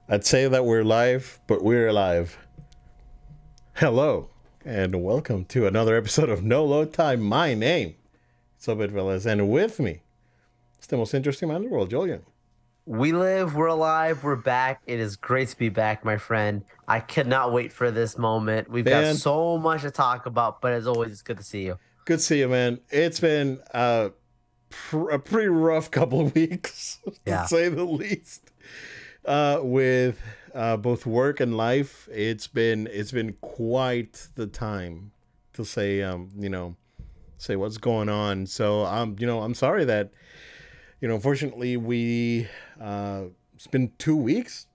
I'd say that we're live, but we're alive. Hello, and welcome to another episode of No Load Time. My name is Obed Velez, and with me, it's the most interesting man in the world, Julian. We live, we're alive, we're back. It is great to be back, my friend. I cannot wait for this moment. We've got Man, so much to talk about, but as always, it's good to see you. good to see you, man. It's been a pretty rough couple of weeks, to Yeah. say the least. With both work and life, it's been quite the time to say say what's going on. So I'm sorry that unfortunately we it's been 2 weeks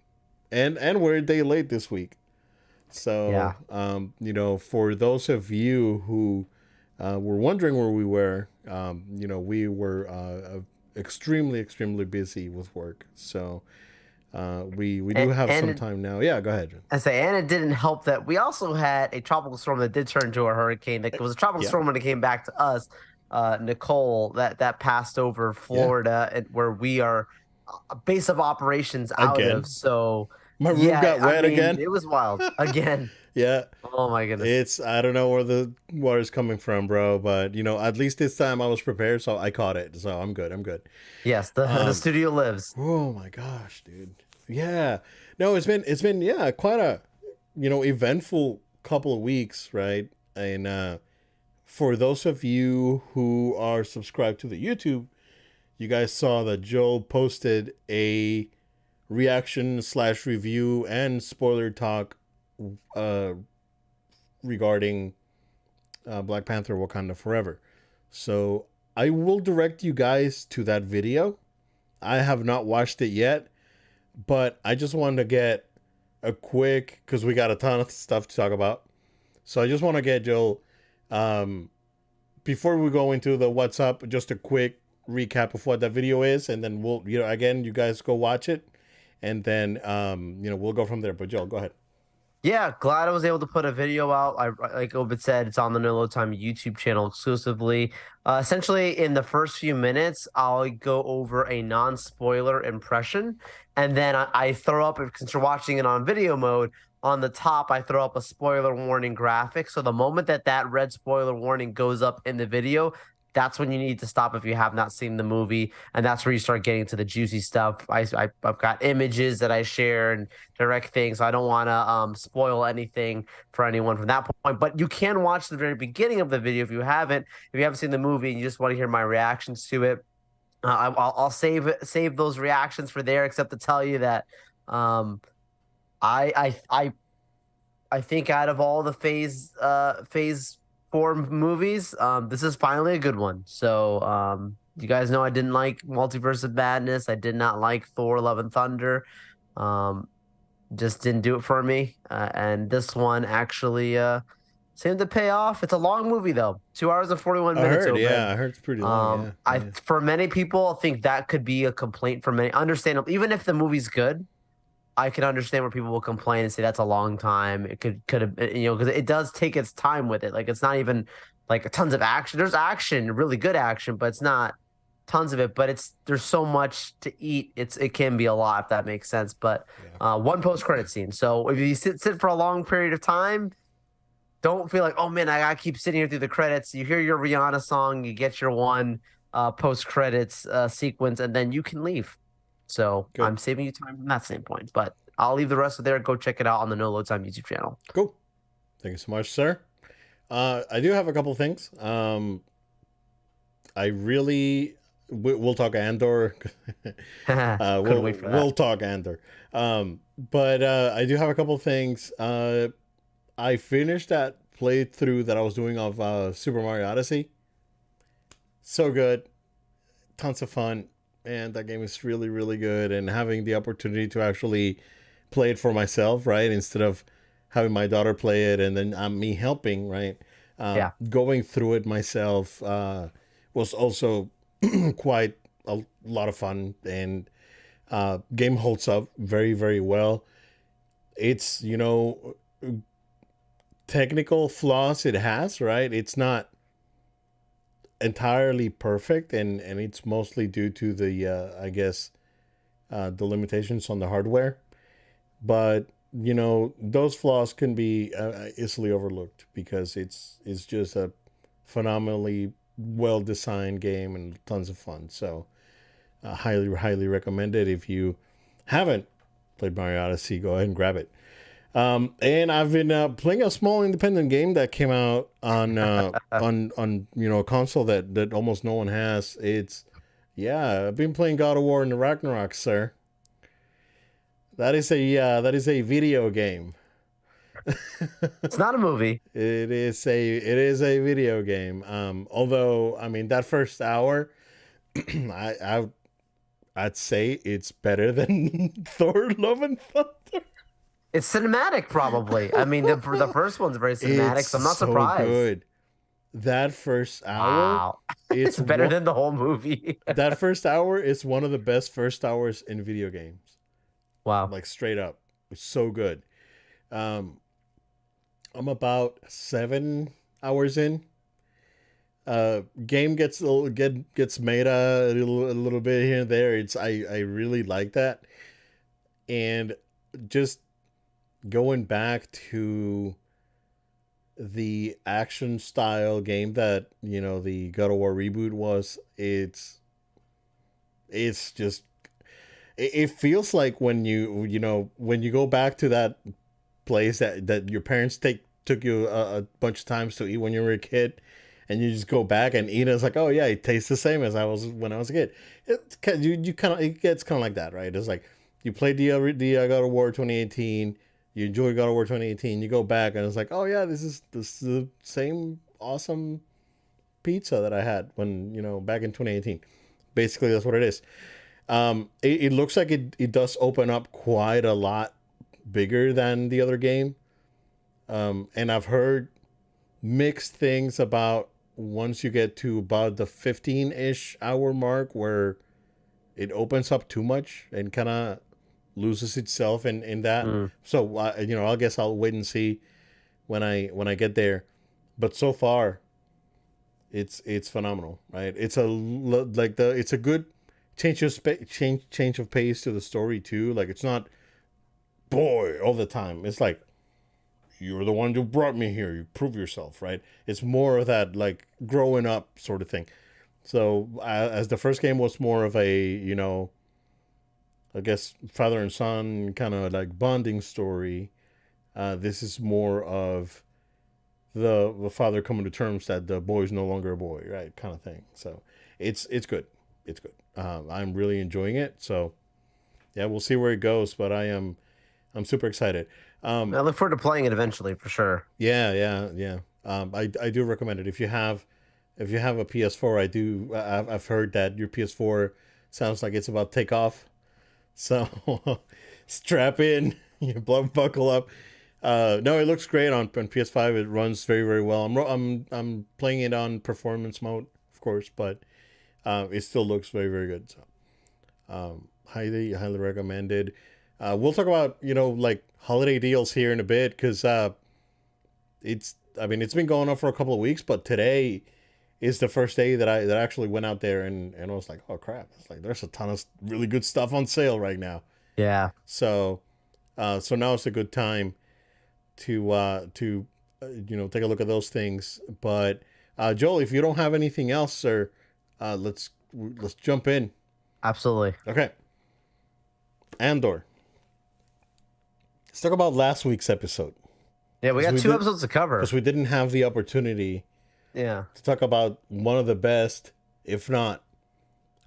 and we're a day late this week. So Yeah. for those of you who were wondering where we were, we were extremely busy with work. So we do And have and some it, time now. Yeah, go ahead, John. I say, and it didn't help that we also had a tropical storm that did turn into a hurricane. That was a tropical Yeah, storm when it came back to us. Nicole, that passed over yeah. Florida, and where we are a base of operations out of. Again, So, my roof yeah, got I wet mean, again. it was wild again. Yeah, Oh my goodness. it's I don't know where the water's coming from, bro. But at least this time I was prepared, so I caught it. So I'm good. I'm good. Yes, the Um, studio lives. oh my gosh, dude. Yeah. No, it's been yeah, quite a eventful couple of weeks, right? And for those of you who are subscribed to the YouTube, you guys saw that Joel posted a reaction slash review and spoiler talk uh, regarding Black Panther Wakanda Forever. So I will direct you guys to that video. I have not watched it yet, but I just wanted to get a quick, because we got a ton of stuff to talk about. So I just want to get Joel, um, before we go into the what's up, just a quick recap of what that video is, and then we'll, again, you guys go watch it, and then, we'll go from there. But Joel, go ahead. Yeah, glad I was able to put a video out. Like Obid said, it's on the No Load Time YouTube channel exclusively. Essentially, in the first few minutes, I'll go over a non-spoiler impression, and then I throw up, since you're watching it on video mode, on the top, I throw up a spoiler warning graphic. So the moment that red spoiler warning goes up in the video, that's when you need to stop if you have not seen the movie, and that's where you start getting to the juicy stuff. I've got images that I share and direct things. So I don't want to spoil anything for anyone from that point. But you can watch the very beginning of the video if you haven't seen the movie and you just want to hear my reactions to it. I'll save those reactions for there, except to tell you that um, I think out of all the phase 4 movies, this is finally a good one. So you guys know I didn't like Multiverse of Madness. I did not like Thor: Love and Thunder. Um, just didn't do it for me. And this one actually seemed to pay off. It's a long movie though, 2 hours and 41 I minutes. heard, yeah, Obed. I heard it's pretty long. Yeah, I yeah, for many people, I think that could be a complaint for many. Understandable, even if the movie's good, I can understand where people will complain and say that's a long time. It could have, because it does take its time with it. Like it's not even like tons of action. There's action, really good action, but it's not tons of it. But there's so much to eat. It can be a lot if that makes sense. But yeah. one post credit scene. So if you sit for a long period of time, don't feel like, oh man, I gotta keep sitting here through the credits. You hear your Rihanna song, you get your one post credits sequence, and then you can leave. So Good, I'm saving you time from that standpoint. But I'll leave the rest of there. Go check it out on the No Load Time YouTube channel. cool. Thank you so much, sir. I do have a couple things. I really we'll talk Andor. Couldn't wait for We'll that. talk Andor. But I do have a couple things. I finished that playthrough that I was doing of Super Mario Odyssey. So good, tons of fun, and that game is really good. And having the opportunity to actually play it for myself, right, instead of having my daughter play it and then me helping, right, Yeah. going through it myself was also quite a lot of fun. And game holds up very well. It's technical flaws it has, right? It's not entirely perfect, and it's mostly due to the I guess the limitations on the hardware. but you know those flaws can be easily overlooked because it's just a phenomenally well designed game and tons of fun. So highly recommend it. If you haven't played Mario Odyssey, go ahead and grab it. And I've been playing a small independent game that came out on on a console that almost no one has. It's yeah, I've been playing God of War and the Ragnarok, sir. That is a video game. It's not a movie. It is a video game. Although I mean that first hour, I'd say it's better than Thor: Love and Thunder. It's cinematic, probably. I mean, the first one's very cinematic, It's so I'm not so surprised. good. That first hour, Wow, it's it's better one, than the whole movie. that first hour is one of the best first hours in video games. Wow. Like straight up, it's so good. Um, I'm about 7 hours in. Game gets gets meta a little bit here and there. I really like that, and just going back to the action style game that the God of War reboot was. It's just it feels like when when you go back to that place that your parents took you a bunch of times to eat when you were a kid, and you just go back and eat it. It's like, oh yeah, it tastes the same as I was when I was a kid. You kind of it gets kind of like that, right? It's like you played the God of War 2018. You enjoy God of War 2018. You go back and it's like, oh yeah, this is the same awesome pizza that I had when back in 2018. Basically, that's what it is. It looks like it does open up quite a lot bigger than the other game. And I've heard mixed things about once you get to about the 15-ish hour mark where it opens up too much and kind of loses itself in that. Mm. So I guess I'll wait and see when I get there. But so far, it's phenomenal, right? It's a good change of pace to the story too. Like it's not boy all the time. It's like you're the one who brought me here. You prove yourself, right? It's more of that like growing up sort of thing. So as the first game was more of a I guess father and son kind of like bonding story. This is more of the father coming to terms that the boy's no longer a boy, right? Kind of thing. So it's good. It's good. I'm really enjoying it. So yeah, we'll see where it goes. But I'm super excited. I look forward to playing it eventually, for sure. Yeah. I do recommend it if you have a PS4. I've heard that your PS4 sounds like it's about to take off. So strap in, you buckle up. No, it looks great on PS5. It runs very well. I'm playing it on performance mode, of course, but it still looks very good. So highly recommended. We'll talk about like holiday deals here in a bit because it's been going on for a couple of weeks, but today is the first day that I actually went out there and I was like, oh crap, it's like there's a ton of really good stuff on sale right now. Yeah. So so now it's a good time to take a look at those things. But Joel, if you don't have anything else, sir, let's jump in. Absolutely. Okay. Andor. Let's talk about last week's episode. Yeah, we got two episodes to cover. Because we didn't have the opportunity Yeah. to talk about one of the best, if not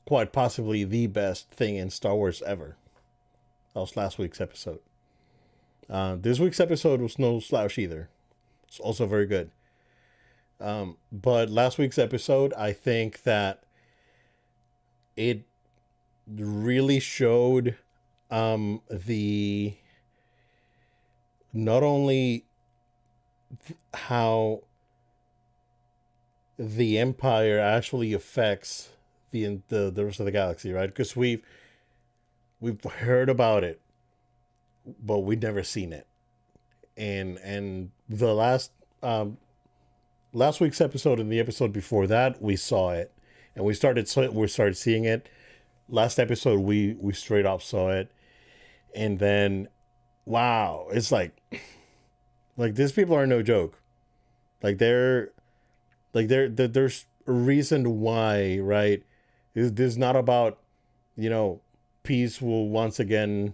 quite possibly the best thing in Star Wars ever. That was last week's episode. This week's episode was no slouch either. It's also very good. But last week's episode, I think that it really showed the not only how the Empire actually affects the rest of the galaxy, right? Because we've heard about it, but we've never seen it. And the last week's episode and the episode before that, we saw it, and we started seeing it. Last episode, we straight up saw it, and then wow, it's like these people are no joke. Like there's a reason why, right? This is not about, you know, peace will once again,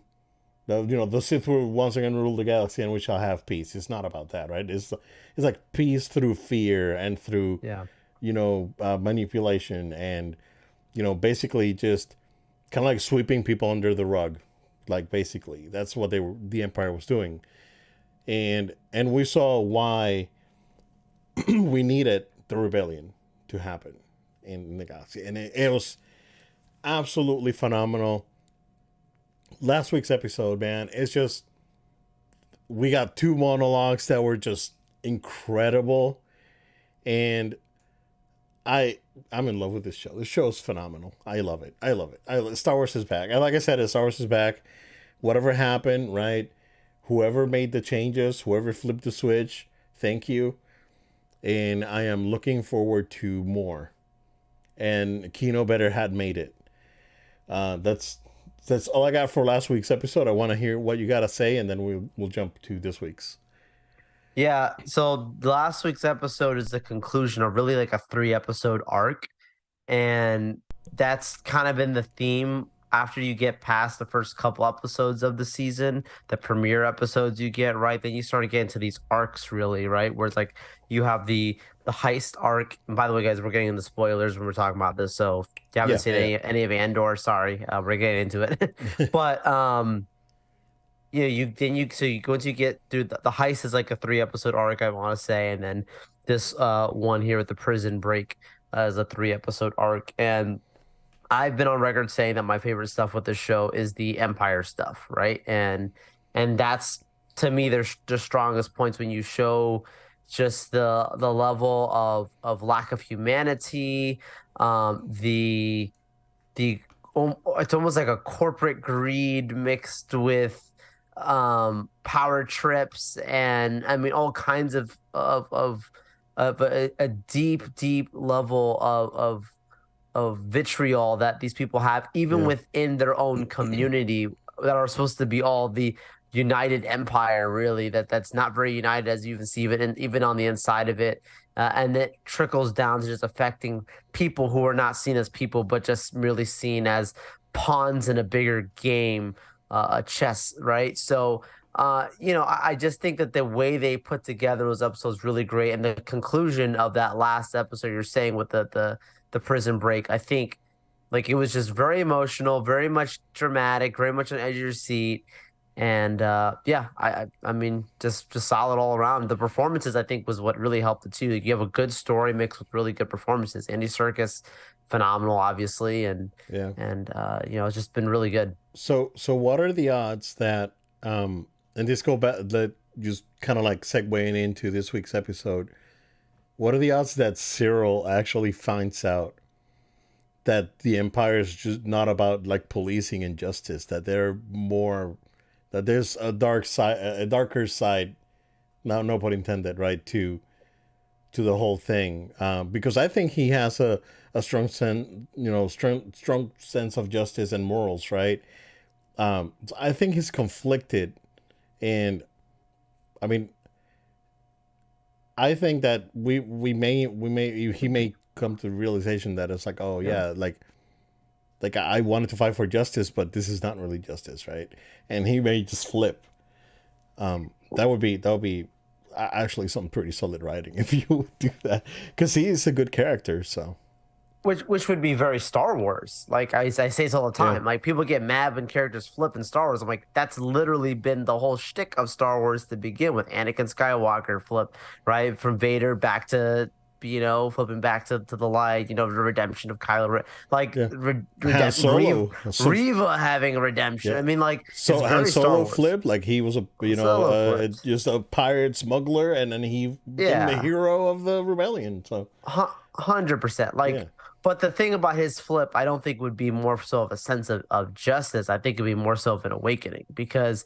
the Sith will once again rule the galaxy and we shall have peace. It's not about that, right? It's like peace through fear and through, Yeah. manipulation and, basically just kind of like sweeping people under the rug. Like basically, that's what the Empire was doing, and we saw why we needed the rebellion to happen in the galaxy, and it was absolutely phenomenal. Last week's episode, man, it's just we got two monologues that were just incredible, and I'm in love with this show. This show is phenomenal. I love it. I love it. Star Wars is back. And like I said, Star Wars is back. Whatever happened, right? Whoever made the changes, whoever flipped the switch, thank you. And I am looking forward to more. And Kino better had made it. That's all I got for last week's episode. I want to hear what you got to say, and then we'll jump to this week's. Yeah, so last week's episode is the conclusion of really like a 3-episode arc, and that's kind of been the theme after you get past the first couple episodes of the season, the premiere episodes you get, right? Then you start to get into these arcs really, right? Where it's like you have the heist arc. And by the way, guys, we're getting into spoilers when we're talking about this, so if you haven't seen any of Andor, sorry, we're getting into it. But yeah, you once you get through the heist is like a 3-episode arc, I want to say, and then this one here with the prison break is a 3-episode arc. And I've been on record saying that my favorite stuff with this show is the Empire stuff, right? And that's, to me, there's the strongest points when you show just the level of lack of humanity, the it's almost like a corporate greed mixed with power trips, and I mean all kinds of a deep level of vitriol that these people have, even within their own community, that are supposed to be all the united empire, really that's not very united, as you even see it, and even on the inside of it, and it trickles down to just affecting people who are not seen as people, but just merely seen as pawns in a bigger game, a chess, right? So I just think that the way they put together those episodes really great, and the conclusion of that last episode you're saying with the prison break, I think like it was just very emotional, very much dramatic, very much on edge of your seat. And I mean, just solid all around. The performances, I think, was what really helped it too. Like, you have a good story mixed with really good performances. Andy Serkis, phenomenal, obviously, and it's just been really good. So what are the odds that and this go back, that just kind of like segueing into this week's episode? What are the odds that Cyril actually finds out that the Empire is just not about like policing and justice, that there's a darker side, now no pun intended, right, to the whole thing, because I think he has a strong strong sense of justice and morals, right? I think he's conflicted, and I mean, I think that he may come to the realization that it's like, oh yeah, like I wanted to fight for justice, but this is not really justice, right? And he may just flip. That would be actually some pretty solid writing if you would do that, because he is a good character. So, which would be very Star Wars. Like I say this all the time. Yeah. Like people get mad when characters flip in Star Wars. I'm like, that's literally been the whole shtick of Star Wars to begin with. Anakin Skywalker flip, right, from Vader back to, flipping back to the light, the redemption of Kylo Ren, like Reva having a redemption. Yeah. I mean, like, so Han Solo flipped, like he was just a pirate smuggler, and then he became the hero of the rebellion. So 100%. Like, But the thing about his flip, I don't think would be more so of a sense of justice. I think it'd be more so of an awakening because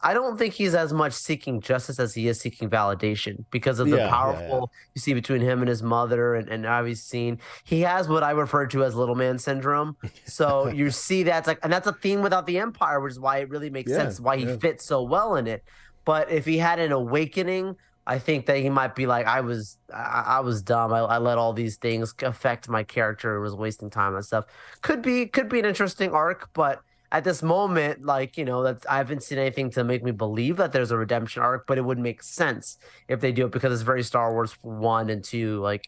I don't think he's as much seeking justice as he is seeking validation because of the Yeah, yeah, yeah. powerful you see between him and his mother and how he's seen. He has what I refer to as little man syndrome. So you see that's like, and that's a theme without the Empire, which is why it really makes Yeah, sense why he yeah. fits so well in it. But if he had an awakening, I think that he might be like, I was dumb. I let all these things affect my character. It was wasting time and stuff. Could be an interesting arc, but at this moment, like, that I haven't seen anything to make me believe that there's a redemption arc, but it would make sense if they do it because it's very Star Wars for one and two, like,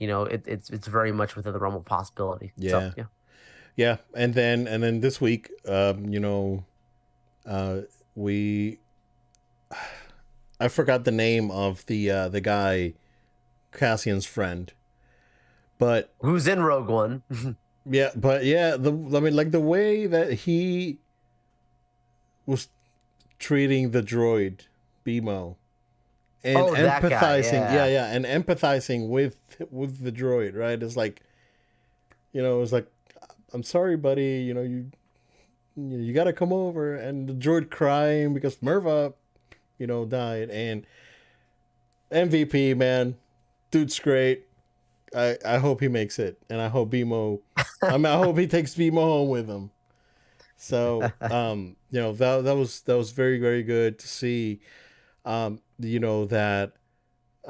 it's very much within the realm of possibility. So Yeah. yeah. Yeah. And then this week, uh we I forgot the name of the guy, Cassian's friend. But Who's in Rogue One? yeah, I mean, like the way that he was treating the droid BMO and Oh, that guy, empathizing, yeah, yeah. yeah, and empathizing with the droid, right? It's like, it's like, I'm sorry, buddy, you got to come over, and the droid crying because Merva, died, and MVP, man, dude's great. I hope he makes it, and I hope BMO. I hope he takes BMO home with him. So, that was very, very good to see. That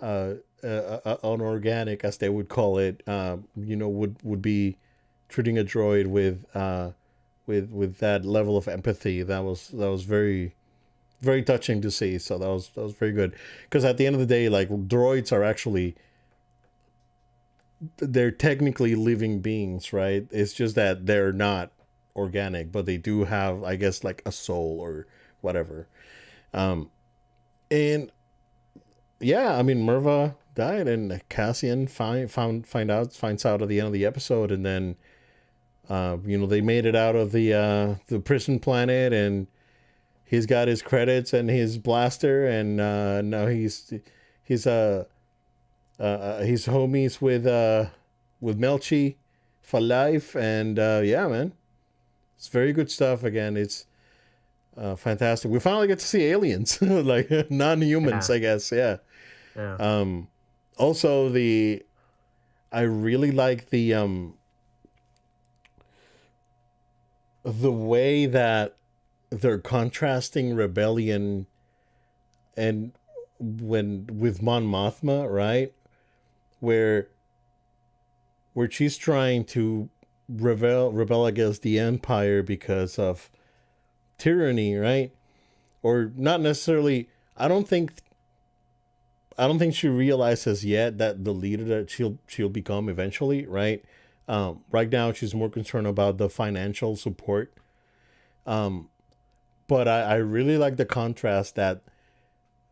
an organic, as they would call it, would be treating a droid with that level of empathy. That was very, very touching to see. So that was very good, because at the end of the day, like, droids are actually, they're technically living beings, right? It's just that they're not organic, but they do have, I guess, like a soul or whatever. Um, and yeah, I mean, Merva died, and Cassian finds out at the end of the episode, and then they made it out of the prison planet, and he's got his credits and his blaster, and now he's he's homies with Melchi for life, and yeah, man, it's very good stuff. Again, it's fantastic. We finally get to see aliens, like non-humans, Yeah. I guess. Yeah. Yeah. Um, Also, I really like the way that they're contrasting rebellion and when with Mon Mothma, right? Where she's trying to rebel against the Empire because of tyranny, right? Or not necessarily. I don't think she realizes yet that the leader that she'll become eventually, right? Right now, she's more concerned about the financial support. Um, but I really like the contrast that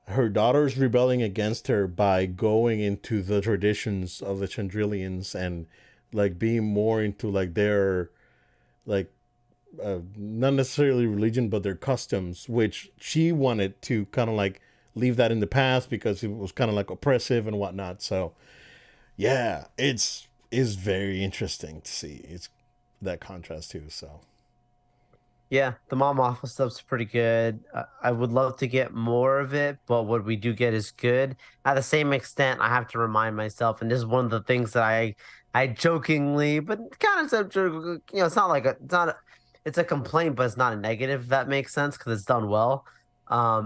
her daughter's rebelling against her by going into the traditions of the Chandrilians and like being more into like their like not necessarily religion but their customs, which she wanted to kind of like leave that in the past because it was kind of like oppressive and whatnot. So yeah, it's is very interesting to see. It's that contrast too. So Yeah, the mom office stuff's pretty good. I would love to get more of it, but what we do get is good. At the same extent, I have to remind myself, and this is one of the things that I jokingly, but kind of, it's not like it's a complaint, but it's not a negative. If that makes sense because it's done well.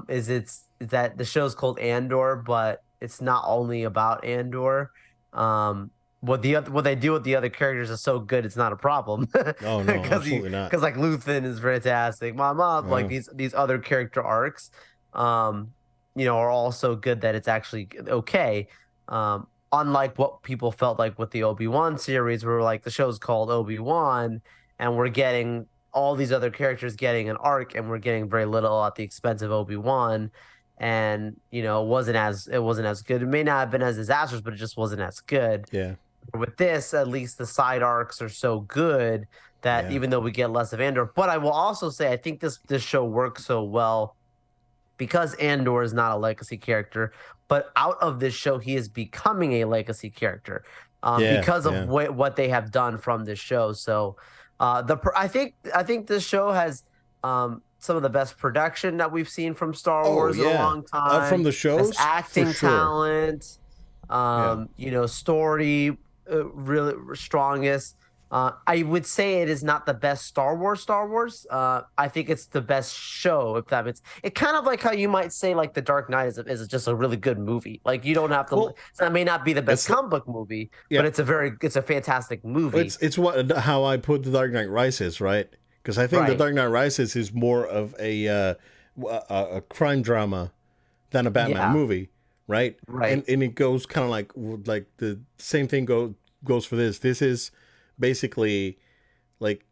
It's that the show's called Andor, but it's not only about Andor. Um, what they do with the other characters is so good, it's not a problem oh no, because absolutely not. like Luthen is fantastic. My mom, like Uh, these other character arcs, um, are all so good that it's actually okay. Unlike what people felt like with the Obi-Wan series, where like the show's called Obi-Wan, and we're getting all these other characters getting an arc, and we're getting very little at the expense of Obi-Wan. And it wasn't as good. It may not have been as disastrous, but it just wasn't as good. yeah, With this, at least the side arcs are so good that yeah, even though we get less of Andor, but I will also say I think this show works so well because Andor is not a legacy character, but out of this show he is becoming a legacy character. Yeah, because of yeah. what they have done from this show. So I think this show has some of the best production that we've seen from Star Oh Wars in a yeah. long From time. the Best shows, for acting sure. talent, Yeah. story, really strongest. I would say it is not the best Star Wars. Star Wars. I think it's the best show. If that makes it, kind of like how you might say like The Dark Knight is just a really good movie. Like you don't have to. Well, So it may not be the best it's comic book movie, yeah. but it's a fantastic movie. It's what how I put The Dark Knight Rises, right? Because I think The Right. Dark Knight Rises is more of a crime drama than a Batman Yeah. movie, right? Right. And it goes kind of like the same thing goes for this. This is basically like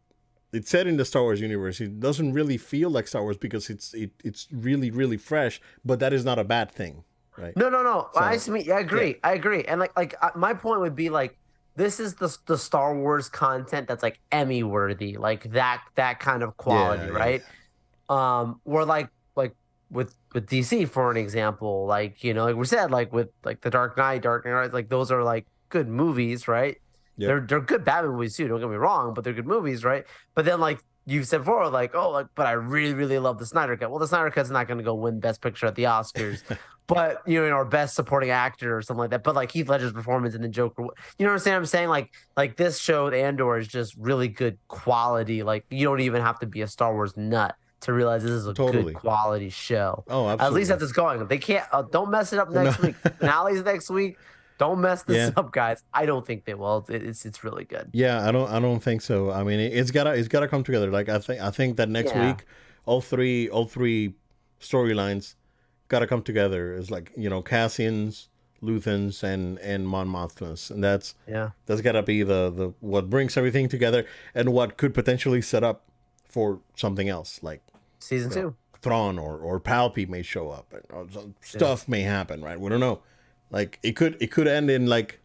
it's set in the Star Wars universe. It doesn't really feel like Star Wars because it's really fresh, but that is not a bad thing, right? No, no, no. I So see. I yeah, agree. I agree. And my point would be like this is the Star Wars content that's like Emmy worthy, like that kind of quality, yeah. right? Or like with DC for an example, like like we said, like with like the Dark Knight, Rises, like those are like good movies, right? Yep, They're good Batman movies too. Don't get me wrong, but they're good movies, right? But then like you said before, like oh, like but I really love the Snyder Cut. Well, the Snyder Cut's not going to go win Best Picture at the Oscars, but or Best Supporting Actor or something like that. But like Heath Ledger's performance in the Joker, you know what I'm saying? Like this show, Andor, is just really good quality. Like you don't even have to be a Star Wars nut to realize this is a good totally. quality show. Oh, At least absolutely. that's it's going. They can't. Don't mess it up No, next week. Finale's next week. Don't mess this yeah. up, guys. I don't think they will. It's really good. Yeah, I don't think so. I mean, it's gotta come together. Like I think that next Yeah. week, all three storylines gotta come together. It's like Cassian's, Luthen's, and Mon Mothma's, and Yeah. that's gotta be the what brings everything together and what could potentially set up for something else, like Season you know, two. Thrawn or Palpy may show up, and some Yeah. stuff may happen. Right? We don't know. Like it could end in like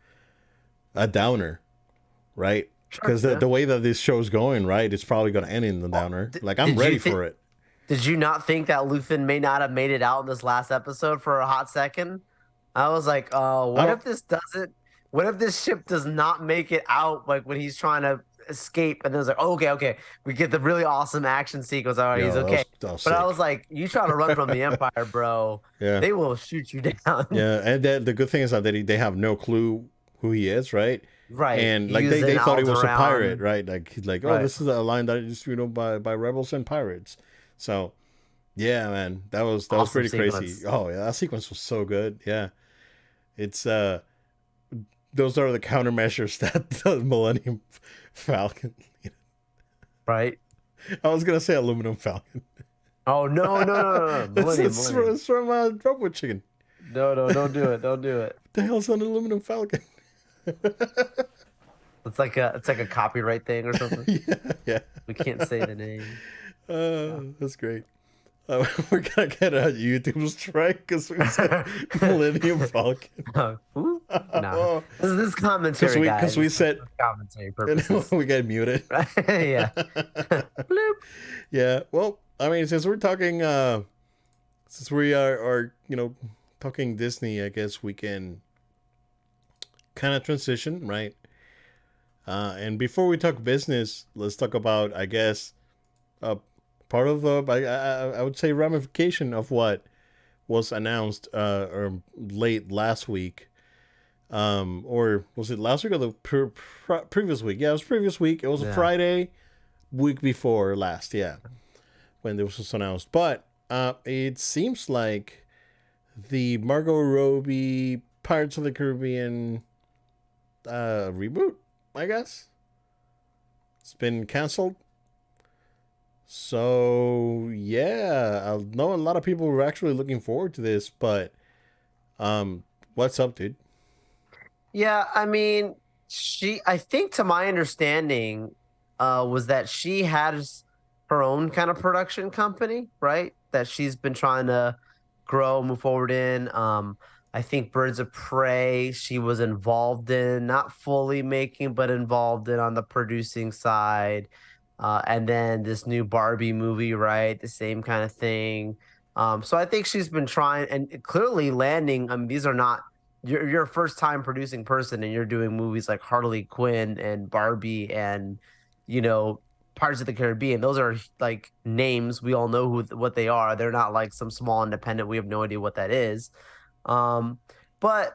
a downer, right? Sure. Because Yeah. the way that this show's going, right, it's probably going to end in the Well, downer. did, Like I'm did you ready think? for it. Did you not think that Luthen may not have made it out in this last episode for a hot second? I was like, oh, I what don't. if this doesn't? What if this ship does not make it out? Like when he's trying to escape, and then it's like, oh, okay, we get the really awesome action sequence. All right, he's Yo, okay. that was But I was sick. like, you try to run from the Empire, bro, Yeah, they will shoot you down. yeah. And the good thing is that they have no clue who he is, right? Right. And like they, Using they thought he was a pirate, Alderaan. right? Like he's like, oh, Right. this is a line that is by rebels and pirates. So yeah, man, that was Awesome pretty crazy. sequence. Oh yeah, that sequence was so good. Yeah, it's those are the countermeasures that the Millennium Falcon. Right. I was gonna say aluminum falcon. Oh no, no, no, no, no. It's, Millennium, it's from, Millennium. it's from Robot Chicken. No, no, don't do it. Don't do it. What the hell's an aluminum falcon? It's like a copyright thing or something. Yeah, yeah. We can't say the name. That's great. We're gonna get a YouTube strike because we said Millennium Falcon. Ooh, nah. Oh, This is commentary, because guys. we said Commentary and purposes. we get muted. Right? Yeah. Bloop. Yeah. Well, I mean, since we're talking, since we are talking Disney, I guess we can kind of transition, right? And before we talk business, let's talk about, I guess, uh, part of the, I would say, ramification of what was announced or late last week. Or was it last week or the previous week? Yeah, it was previous week. It was a Yeah. Friday, week before last. Yeah, when this was announced. But it seems like the Margot Robbie Pirates of the Caribbean reboot, I guess, it's been canceled. So yeah, I know a lot of people were actually looking forward to this, but what's up, dude? Yeah, I mean, I think to my understanding, was that she has her own kind of production company, right? That she's been trying to grow, move forward in. I think Birds of Prey, she was involved in, not fully making, but involved in on the producing side. And then this new Barbie movie, right? The same kind of thing. So I think she's been trying and clearly landing. I mean, these are not you're a first time producing person and you're doing movies like Harley Quinn and Barbie and you know Pirates of the Caribbean. Those are like names we all know what they are. They're not like some small independent. We have no idea what that is. Um, but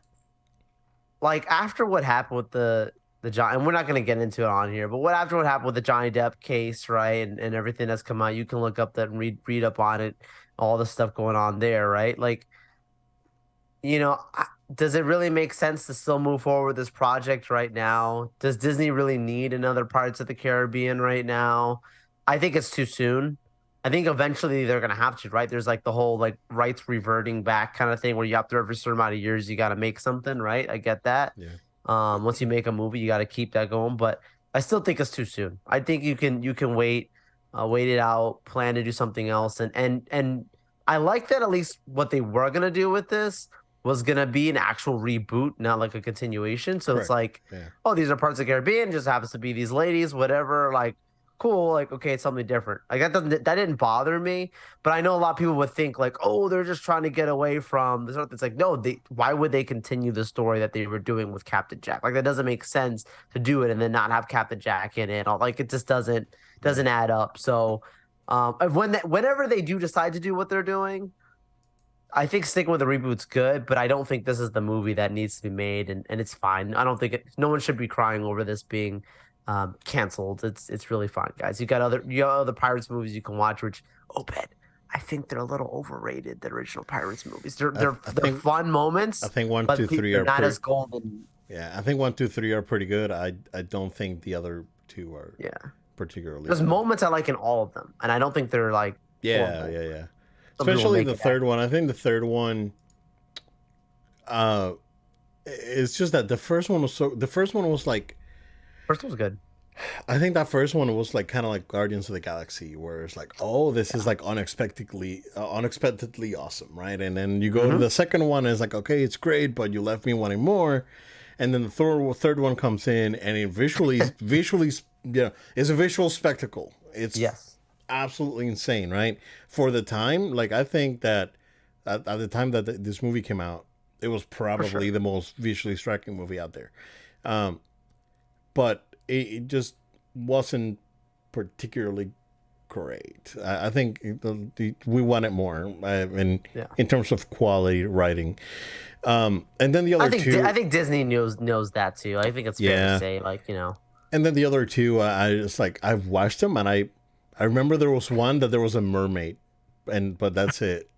like after what happened with the John, and we're not going to get into it on here, but after what happened with the Johnny Depp case, right, and everything that's come out, you can look up that and read up on it, all the stuff going on there, right? Like, does it really make sense to still move forward with this project right now? Does Disney really need another Pirates of the Caribbean right now? I think it's too soon. I think eventually they're gonna have to, right? There's like the whole like rights reverting back kind of thing where you have to every certain amount of years you got to make something, right? I get that. Yeah. Once you make a movie, you got to keep that going, but I still think it's too soon. I think you can wait, wait it out, plan to do something else, and I like that at least what they were gonna do with this was gonna be an actual reboot, not like a continuation. So it's Correct. like, Yeah. oh, these are parts of the Caribbean, just happens to be these ladies, whatever. Like, cool. Like, okay, it's something different. Like that didn't bother me. But I know a lot of people would think like, oh, they're just trying to get away from this. It's like, no, why would they continue the story that they were doing with Captain Jack? Like that doesn't make sense to do it and then not have Captain Jack in it. Like it just doesn't add up. So whenever they do decide to do what they're doing, I think sticking with the reboot's good, but I don't think this is the movie that needs to be made, and it's fine. I don't think no one should be crying over this being canceled. It's really fine, guys. You got other Pirates movies you can watch, which I think they're a little overrated. The original Pirates movies, they're fun moments. I think one, but two, three they're are not as golden. Yeah, I think 1, 2, 3 are pretty good. I don't think the other two are particularly. There's moments I like in all of them, and I don't think they're like yeah. Especially the third one. I think the third one. It's just that the first one was like. First one was good. I think that first one was like kind of like Guardians of the Galaxy, where it's like, oh, this is like unexpectedly awesome, right? And then you go to the second one, and it's like, okay, it's great, but you left me wanting more. And then the third one comes in, and it visually, it's a visual spectacle. It's absolutely insane, right? For the time, like I think that at the time that this movie came out, it was probably the most visually striking movie out there. But it just wasn't particularly great. I think we wanted more in terms of quality writing. And then the other two, I think Disney knows that too. I think it's fair to say, like, And then the other two, I just like I've watched them, and I remember there was one that there was a mermaid, but that's it.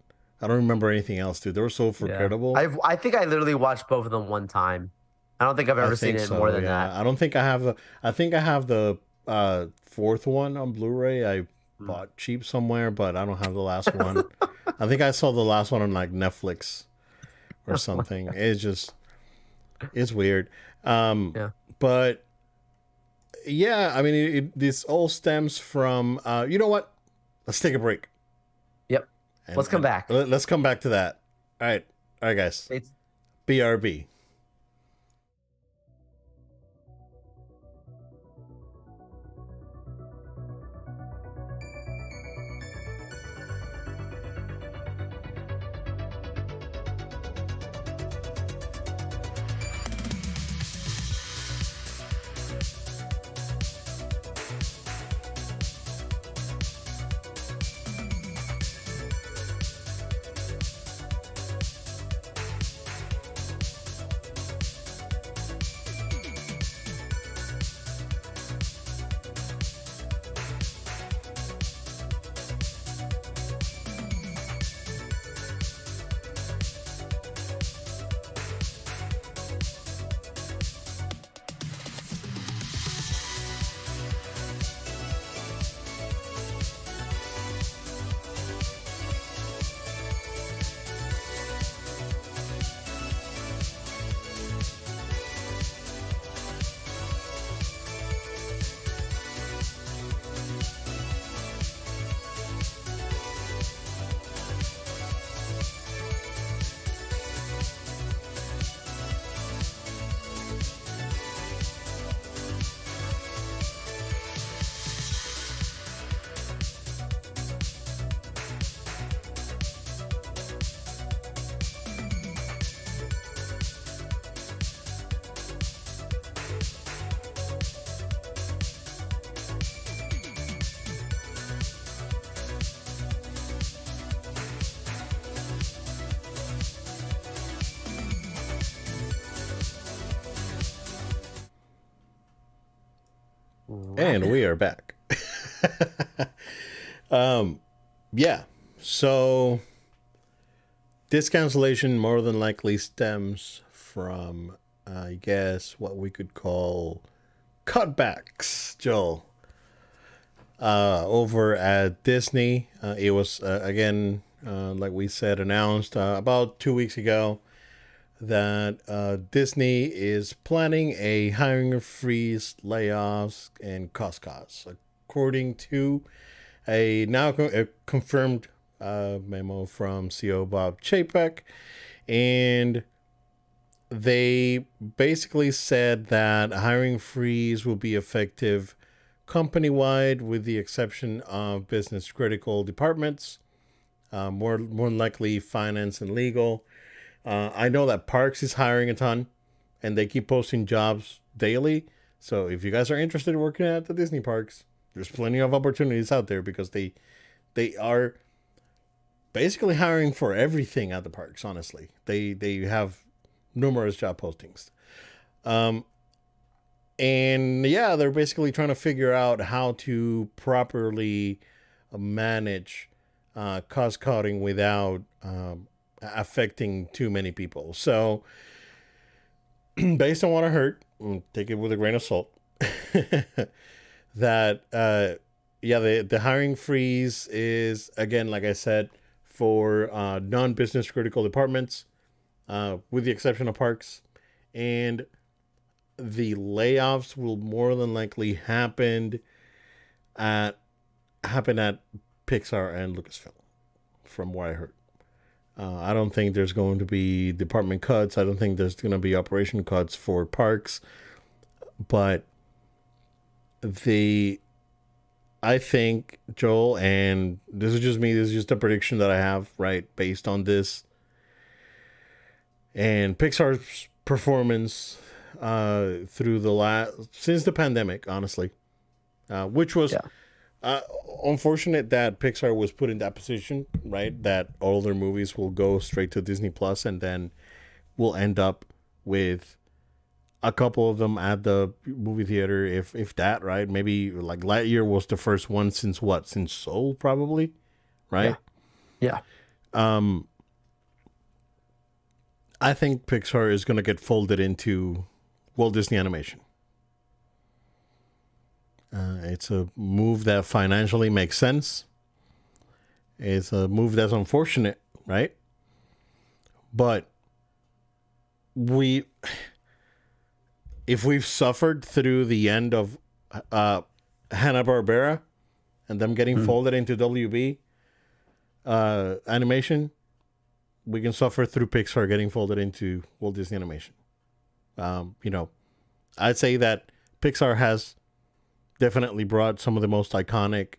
I don't remember anything else, dude. They were so forgettable. I think I literally watched both of them one time. I don't think I've ever seen it more than that. I don't think I have I think I have the fourth one on Blu-ray. I bought cheap somewhere, but I don't have the last one. I think I saw the last one on like Netflix or something. It's weird. But yeah, I mean, this all stems from you know what? Let's take a break. Yep. Let's come back. Let's come back to that. All right, guys. BRB. And we are back. Yeah. So this cancellation more than likely stems from, I guess, what we could call cutbacks, Joel. Over at Disney, it was, again, like we said, announced about 2 weeks ago that Disney is planning a hiring freeze, layoffs, and cost cuts, according to a now confirmed memo from CEO Bob Chapek. And they basically said that a hiring freeze will be effective company-wide with the exception of business critical departments, more likely finance and legal. I know that Parks is hiring a ton, and they keep posting jobs daily. So if you guys are interested in working at the Disney parks, there's plenty of opportunities out there because they are basically hiring for everything at the parks. Honestly, they have numerous job postings, and yeah, they're basically trying to figure out how to properly manage cost cutting without affecting too many people. So, based on what I heard, take it with a grain of salt, that yeah, the hiring freeze is, again, like I said, for non-business critical departments, with the exception of parks, and the layoffs will more than likely happen at Pixar and Lucasfilm, from what I heard. I don't think there's going to be department cuts. I don't think there's going to be operation cuts for parks. But I think, Joel, and this is just me, this is just a prediction that I have, right, based on this. And Pixar's performance through since the pandemic, honestly, which was unfortunate that Pixar was put in that position, right? That all their movies will go straight to Disney Plus, and then we'll end up with a couple of them at the movie theater, if that, right? Maybe like Lightyear was the first one since what? Since Soul, probably, right? Yeah. I think Pixar is going to get folded into Walt Disney Animation. It's a move that financially makes sense. It's a move that's unfortunate, right? But if we've suffered through the end of Hanna-Barbera and them getting folded into WB Animation, we can suffer through Pixar getting folded into Walt Disney Animation. I'd say that Pixar has definitely brought some of the most iconic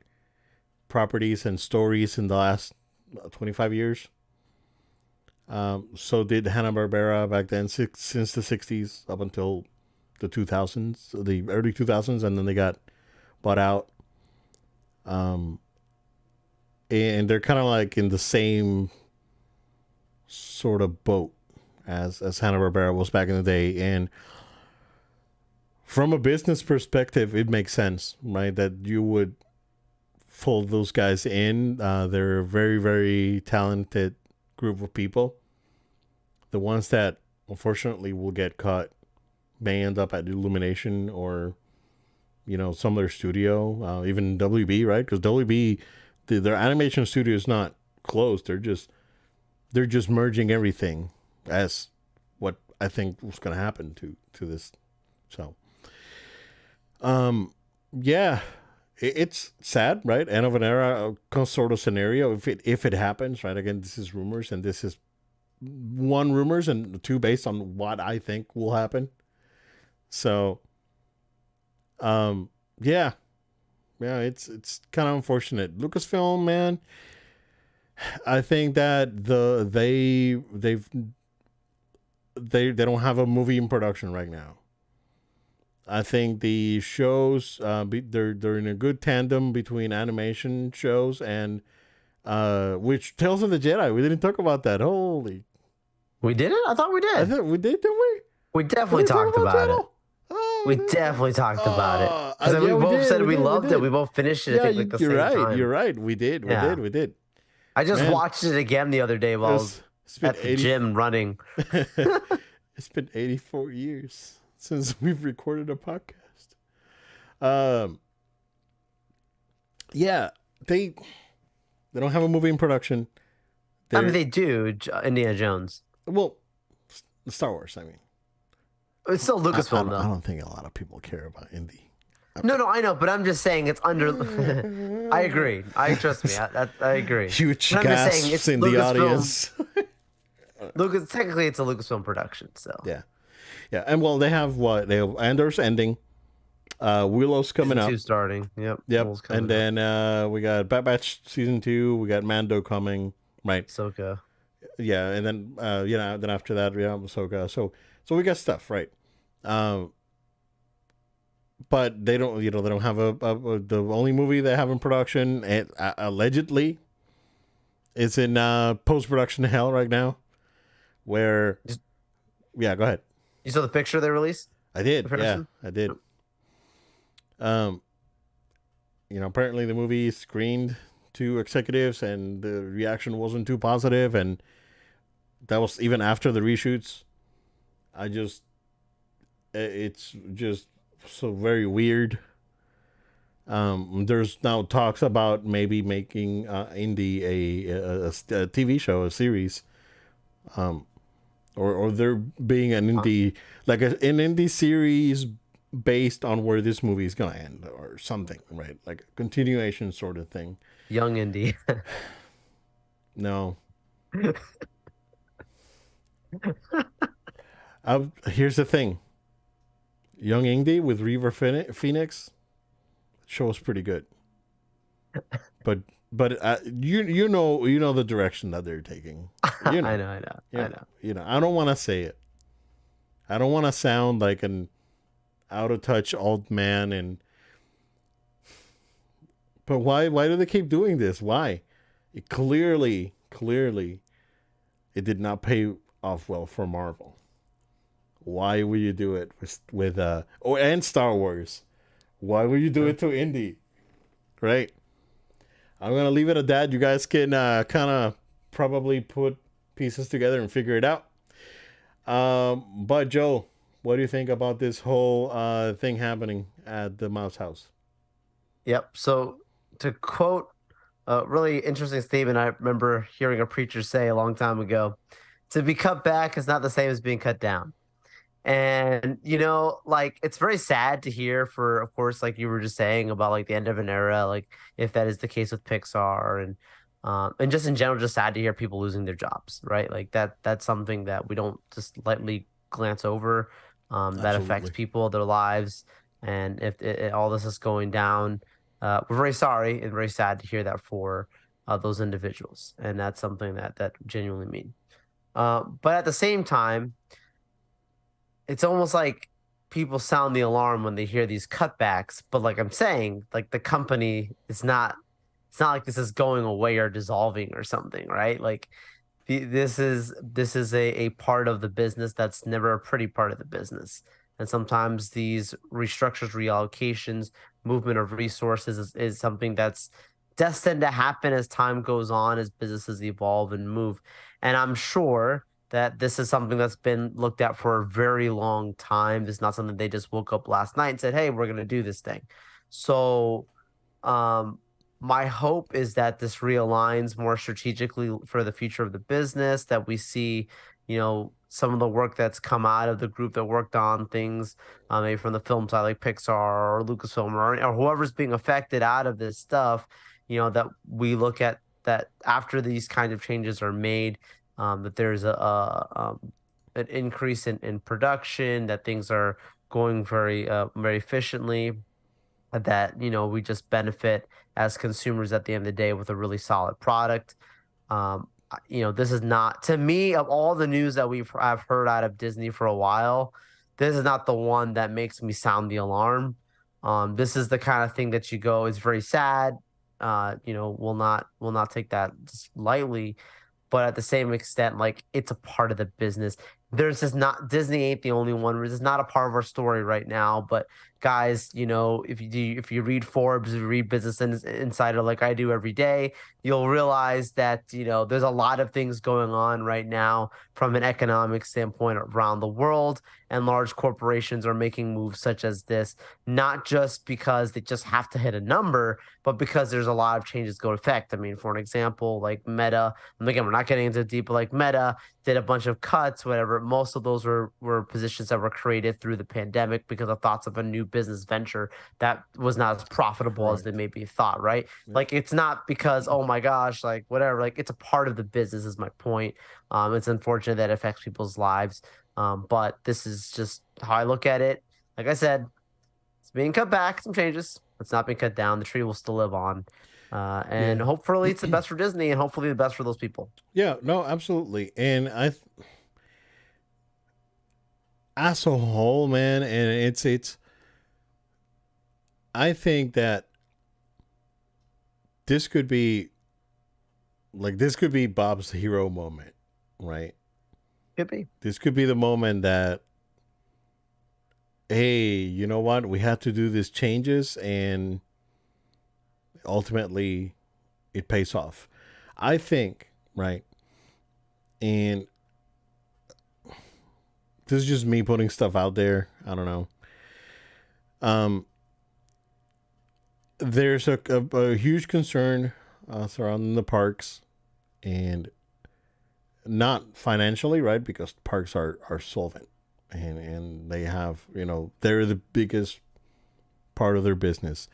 properties and stories in the last 25 years. So did Hanna-Barbera back then, since the 60s up until the 2000s, the early 2000s, and then they got bought out. And they're kind of like in the same sort of boat as Hanna-Barbera was back in the day. And from a business perspective, it makes sense, right? That you would fold those guys in. They're a very, very talented group of people. The ones that unfortunately will get caught may end up at Illumination or, some other studio, even WB, right? Because WB, their animation studio is not closed. They're just merging everything, as what I think was going to happen to this. So, yeah, it's sad, right? End of an era sort of scenario. If it happens, right? Again, this is rumors, and this is one, rumors, and two, based on what I think will happen. So, yeah, it's kind of unfortunate. Lucasfilm, man, I think that they don't have a movie in production right now. I think the shows, they're in a good tandem between animation shows and which Tales of the Jedi. We didn't talk about that. Holy, we didn't? I thought we did. I thought we did, didn't we? We definitely talked about it. Oh We definitely talked about it because we Yeah, we both did, said we we did, we loved it. We did. both finished it, I Yeah, think, like the you're same right. You're time. right. We did, we Yeah. did, we did. I just Man, watched it again the other day while I was it's been at the 80. gym running. It's been 84 years since we've recorded a podcast. Um, yeah, they don't have a movie in production. I mean, They're they do, Indiana Jones. well, Star Wars. I mean, It's still Lucasfilm, I though. don't think a lot of people care about indie. No, I know, but I'm just saying it's under. I agree. I trust me. I agree. Huge But I'm just saying gasps it's in the Lucasfilm. audience. Lucas, technically, it's a Lucasfilm production, so Yeah, yeah, and well, they have what they have. Andor's ending. Willow's coming Season up. 2 starting. Yep. Yep, Will's coming and then we got Bad Batch season 2. We got Mando coming. Right. Ahsoka. Yeah, and then then after that, yeah, Ahsoka. So we got stuff, right? But they don't, they don't have the only movie they have in production, and allegedly, is in post production hell right now. Where, yeah, go ahead. You saw the picture they released? I did, The yeah, person? I did. Apparently the movie screened to executives, and the reaction wasn't too positive, and that was even after the reshoots. It's just so very weird. There's now talks about maybe making indie a TV show, a series, or there being an indie like an indie series based on where this movie is gonna end or something, right? Like a continuation sort of thing. Young Indy. No. Here's the thing. Young Indy with River Phoenix show is pretty good, but you know the direction that they're taking. You know, I know. I don't want to say it. I don't want to sound like an out of touch old man, but why do they keep doing this? Why? It clearly it did not pay off well for Marvel. Why would you do it with and Star Wars? Why would you do it to indie? Right? I'm gonna leave it at that. You guys can kind of probably put pieces together and figure it out. But Joe, what do you think about this whole thing happening at the Mouse House? Yep. So to quote a really interesting statement I remember hearing a preacher say a long time ago, to be cut back is not the same as being cut down. And like it's very sad to hear for, of course, like you were just saying about like the end of an era, like if that is the case with Pixar and just in general, just sad to hear people losing their jobs, right? Like that's something that we don't just lightly glance over. That affects Absolutely. people, their lives, and if all this is going down, we're very sorry and very sad to hear that for those individuals, and that's something that genuinely mean. But at the same time, it's almost like people sound the alarm when they hear these cutbacks. But like I'm saying, like the company is not. It's not like this is going away or dissolving or something, right? Like this is a part of the business that's never a pretty part of the business. And sometimes these restructures, reallocations, movement of resources is something that's destined to happen as time goes on, as businesses evolve and move. And I'm sure that this is something that's been looked at for a very long time. This is not something they just woke up last night and said, "Hey, we're going to do this thing." So, my hope is that this realigns more strategically for the future of the business, that we see, some of the work that's come out of the group that worked on things, maybe from the film side, like Pixar or Lucasfilm or whoever's being affected out of this stuff, that we look at that after these kind of changes are made, that there's an increase in production, that things are going very efficiently, that we just benefit as consumers at the end of the day with a really solid product. This is not, to me, of all the news that I've heard out of Disney for a while, this is not the one that makes me sound the alarm. This is the kind of thing that you go, it's very sad. We'll not take that just lightly, but at the same extent, like it's a part of the business. there's just not Disney ain't the only one. This is not a part of our story right now. But guys, if you read Forbes, if you read Business Insider like I do every day, you'll realize that there's a lot of things going on right now from an economic standpoint around the world, and large corporations are making moves such as this, not just because they just have to hit a number, but because there's a lot of changes go to effect. I mean, for an example, like Meta, and again, we're not getting into deep, but like Meta did a bunch of cuts, whatever. Most of those were positions that were created through the pandemic because of thoughts of a new business venture that was not as profitable as they Correct. maybe thought, right? Yeah. Like it's not because, oh my gosh, like whatever, like it's a part of the business is my point. It's unfortunate that it affects people's lives. But this is just how I look at it. Like I said, it's being cut back, some changes. It's not being cut down. The tree will still live on. And Yeah. hopefully it's the best for Disney and hopefully the best for those people. Yeah, no, absolutely. And as a whole, man, and it's I think that this could be this could be Bob's hero moment, right? Could be. This could be the moment that, hey, you know what? We have to do these changes, and ultimately it pays off. I think, right? And this is just me putting stuff out there. I don't know. Um, there's a huge concern surrounding the parks, and not financially, right? Because parks are solvent, and they have, they're the biggest part of their business.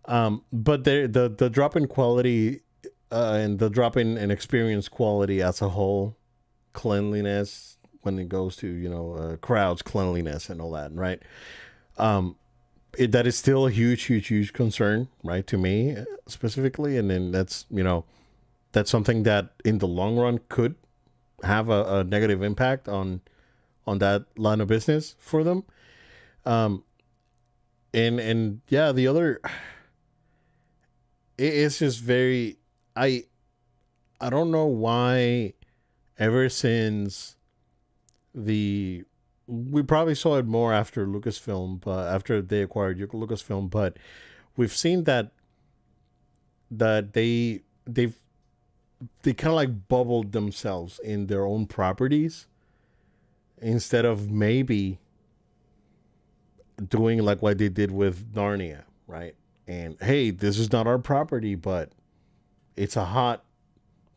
But the drop in quality and the drop in experience quality as a whole, cleanliness when it goes to crowds, cleanliness and all that, right? Um, that is still a huge, huge, huge concern, right, to me specifically, and then that's something that in the long run could have a negative impact on that line of business for them. Um, and yeah, the other, it's just very, I don't know why ever since we probably saw it more after Lucasfilm, but after they acquired Lucasfilm, but we've seen that they kind of like bubbled themselves in their own properties instead of maybe doing like what they did with Narnia, right? And hey, this is not our property, but it's a hot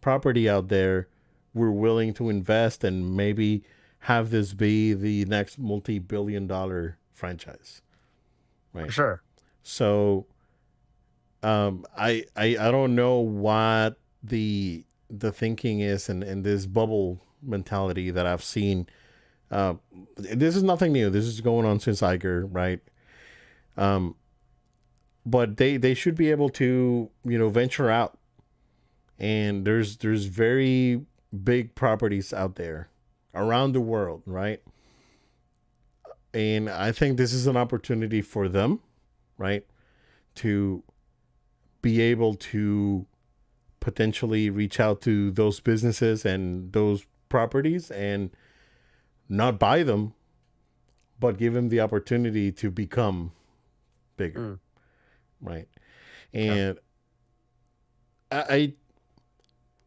property out there. We're willing to invest and maybe have this be the next multi-billion-dollar franchise, For right? sure. So, I don't know what the thinking is, and this bubble mentality that I've seen. Uh, this is nothing new. This is going on since Iger, right? Um, but they should be able to venture out, and there's very big properties out there around the world, right? And I think this is an opportunity for them, right, to be able to potentially reach out to those businesses and those properties and not buy them, but give them the opportunity to become bigger, Mm, right? yeah. And I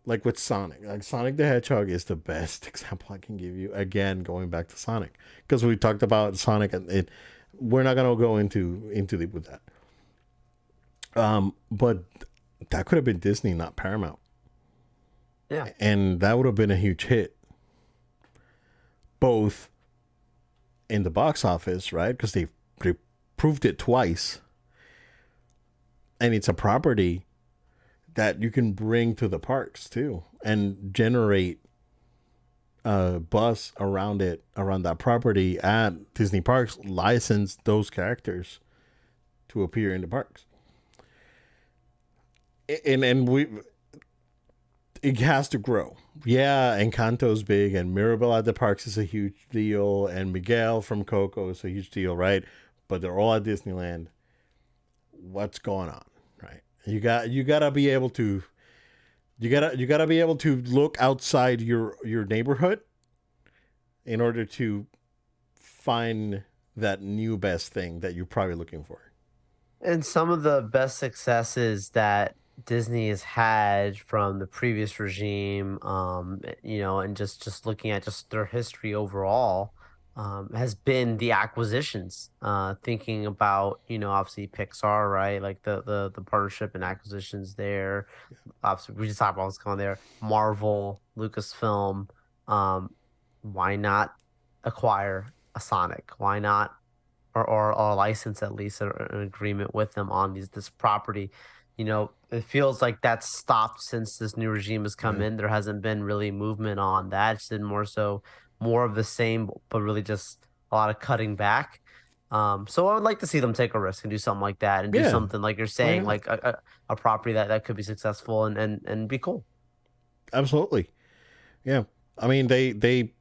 like with Sonic. Like Sonic the Hedgehog is the best example I can give you. Again, going back to Sonic, because we talked about Sonic, and we're not gonna go into deep with that. But that could have been Disney, not Paramount, Yeah. and that would have been a huge hit, both in the box office, right? Because they proved it twice, and it's a property that you can bring to the parks too, and generate a buzz around it, around that property at Disney parks. License those characters to appear in the parks, and we it has to grow. Yeah, Encanto's big, and Mirabel at the parks is a huge deal, and Miguel from Coco is a huge deal, right? But they're all at Disneyland. What's going on, right? You gotta be able to you gotta be able to look outside your neighborhood in order to find that new best thing that you're probably looking for. And some of the best successes that Disney has had from the previous regime, and just looking at just their history overall, has been the acquisitions. Thinking about, obviously Pixar, right? Like the partnership and acquisitions there. Obviously, we just talked about what's going on there. Marvel, Lucasfilm. Um, why not acquire a Sonic? Why not or license at least an agreement with them on this property. It feels like that's stopped since this new regime has come Yeah. in. There hasn't been really movement on that. It's been more of the same, but really just a lot of cutting back. So I would like to see them take a risk and do something like that and do Yeah. something like you're Why saying, not? like a property that could be successful and be cool. Absolutely. Yeah. I mean, they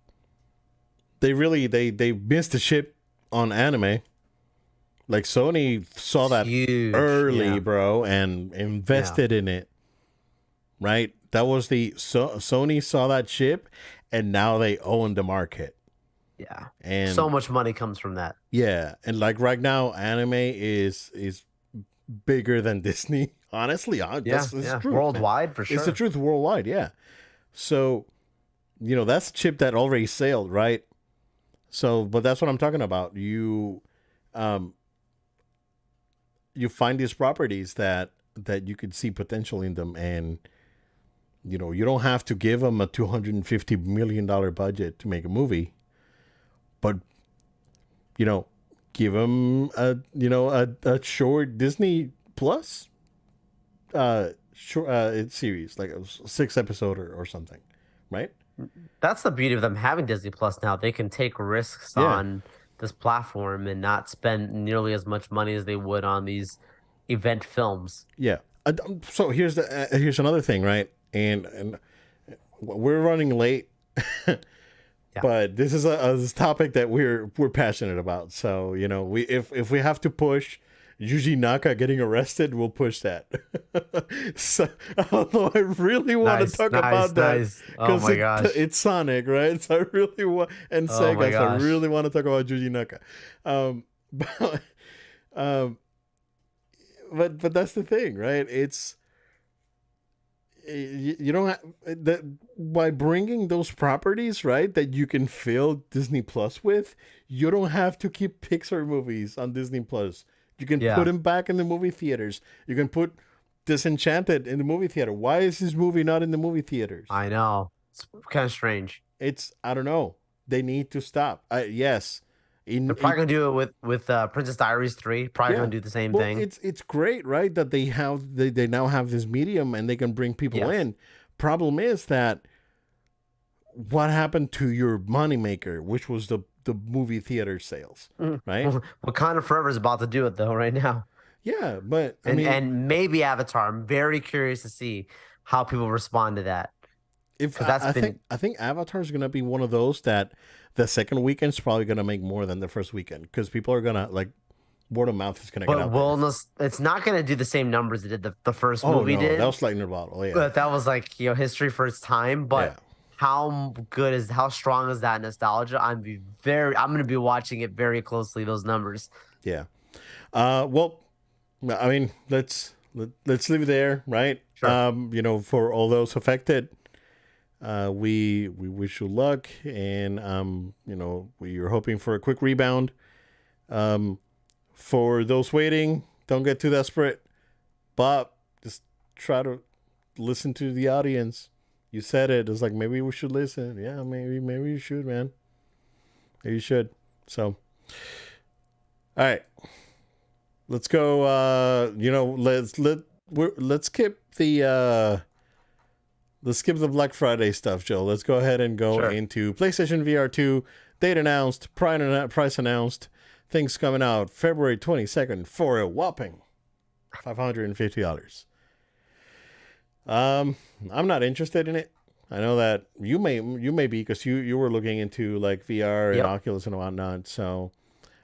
really they missed the ship on anime. Like Sony saw It's that huge. early, Yeah. bro, and Yeah. invested in it. Right? That was Sony saw that ship, and now they own the market. Yeah. So And much money comes from that. yeah, and like right now, anime is bigger than Disney. Honestly, Yeah. that's the Yeah. truth, man. Worldwide for It's the sure. truth worldwide. Yeah. So that's a chip that already sailed, right? So, but that's what I'm talking about. Um, you find these properties that you could see potential in them, and you don't have to give them a $250 million budget to make a movie, but you know, give them a short Disney Plus series, like a 6 episode or something, right? That's the beauty of them having Disney Plus now. They can take risks Yeah, on this platform and not spend nearly as much money as they would on these event films. yeah. So here's another thing, right? And we're running late, Yeah. but this is a topic that we're passionate about. So we if we have to push Yuji Naka getting arrested, we'll push that. So, although I really want to Nice, talk nice, about that nice. Oh because my gosh. it's Sonic, right? So I really want, and Oh my Sega, so I gosh. really want to talk about Yuji Naka. But um, but that's the thing, right? It's you don't have that by bringing those properties, right, that you can fill Disney Plus with. You don't have to keep Pixar movies on Disney Plus. You can put Yeah, them back in the movie theaters. You can put Disenchanted in the movie theater. Why is this movie not in the movie theaters? I know. It's kind of strange. It's, I don't know. They need to stop. Yes, They're in probably gonna do it with Princess Diaries 3. Probably yeah. gonna do the same Well, thing. it's great, right? That they now have this medium and they can bring people Yes. in. Problem is that what happened to your moneymaker, which was the movie theater sales, Mhm. right? Wakanda Forever is about to do it though right now. Yeah, but I And mean, and maybe Avatar. I'm very curious to see how people respond to that. if Because that's been I think Avatar is gonna be one of those that the second weekend's probably gonna make more than the first weekend because people are gonna like word of mouth is gonna get But out there. Wellness, it's not going to do the same numbers it did the first Oh movie no, that did. was lightning bottle. Yeah, But that was like, history for its time. yeah, But how strong is that nostalgia? I'm going to be watching it very closely, those numbers. yeah. Well, I mean, let's leave it there, right? Sure. For all those affected, we wish you luck, and we are hoping for a quick rebound. For those waiting, don't get too desperate. Bob, just try to listen to the audience. You said it. It's like maybe we should listen. Yeah, maybe you should, man. Maybe you should. So, all right, let's go. Let's skip the Black Friday stuff, Joe. Let's go ahead and go Sure. into PlayStation VR 2. Date announced, price announced. Things coming out February 22nd for a whopping $550. I'm not interested in it. I know that you may be because you were looking into like VR and Yep. Oculus and whatnot. So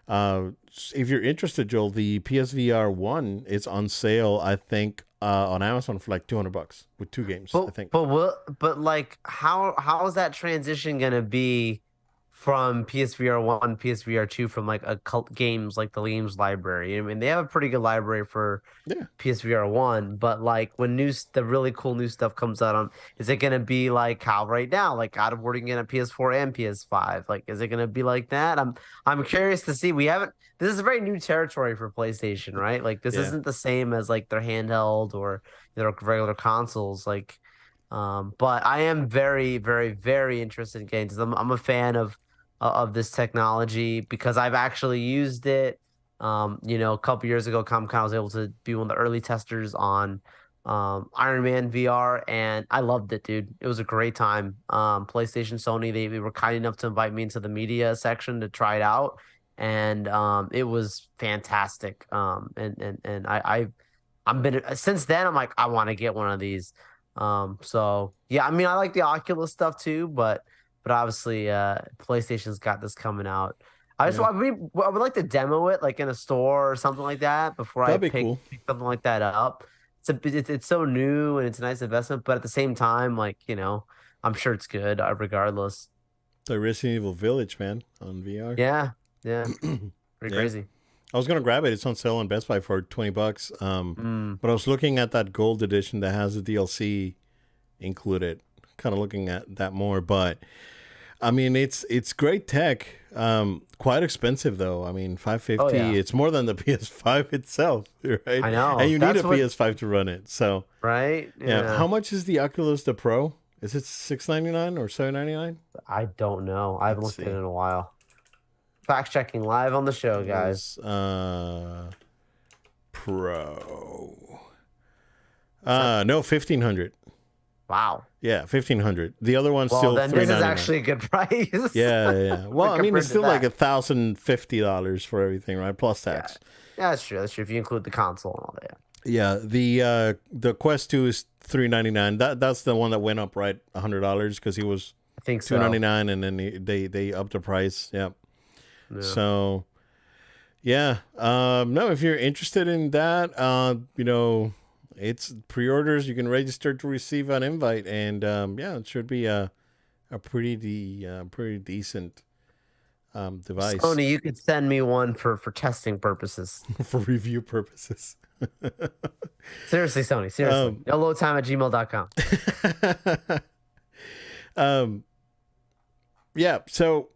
if you're interested, Joel, the PSVR 1 is on sale, I think, on Amazon for like $200 with 2 games, I think. But like how is that transition going to be from PSVR 1, PSVR 2 from like a cult games like the games library. I mean, they have a pretty good library for Yeah. PSVR 1, but like when the really cool new stuff comes out on, is it going to be like how right now, like God of War in a PS4 and PS5? Like, is it going to be like that? I'm curious to see. We haven't. This is a very new territory for PlayStation, right? Like, this Yeah. isn't the same as like their handheld or their regular consoles. Like, but I am very, very, very interested in games. I'm a fan of this technology because I've actually used it. A couple years ago, Comic Con was able to be one of the early testers on Iron Man VR, and I loved it, dude. It was a great time. PlayStation, Sony, they were kind enough to invite me into the media section to try it out, and it was fantastic. And I'm been since then. I'm like, I want to get one of these. So yeah, I mean, I like the Oculus stuff too, but obviously, PlayStation's got this coming out. Yeah. I would like to demo it like in a store or something like that before I That'd be pick, cool. pick something like that up. It's so new and it's a nice investment, but at the same time, like I'm sure it's good regardless. The Resident Evil Village, man, on VR. Yeah, yeah, pretty Yeah. crazy. I was gonna grab it. It's on sale on Best Buy for $20. Mm. But I was looking at that gold edition that has the DLC included. Kind of looking at that more, but I mean, it's great tech. Quite expensive though. I mean, Oh 550. yeah, It's more than the PS5 itself, right? I know. And you need That's a what, PS5 to run it. So right? yeah. How Yeah, much is the Oculus the Pro? Is it $699 or $799? I don't know. I haven't Let's looked at it see. in a while. Fact checking live on the show, guys. Oculus Pro. So- No, 1500. Wow. Yeah, 1500. The other one's Well, still then three this is ninety nine. actually a good price. Yeah, yeah. Well, I mean, Compared it's to still like that. $1,050 for everything, right? Plus Yeah, tax. yeah, that's true. That's true. If you include the console and all that. Yeah, the Quest 2 is $399. That's the one that went up right $100 because he was I think so. $299 and then they upped the price. Yep. Yeah. So yeah, no, if you're interested in that, it's pre-orders. You can register to receive an invite, and yeah, it should be a pretty decent device Sony, you could send me one for testing purposes. for review purposes. Seriously, Sony. Seriously. Um, YOLOtime@gmail.com. um, yeah. So,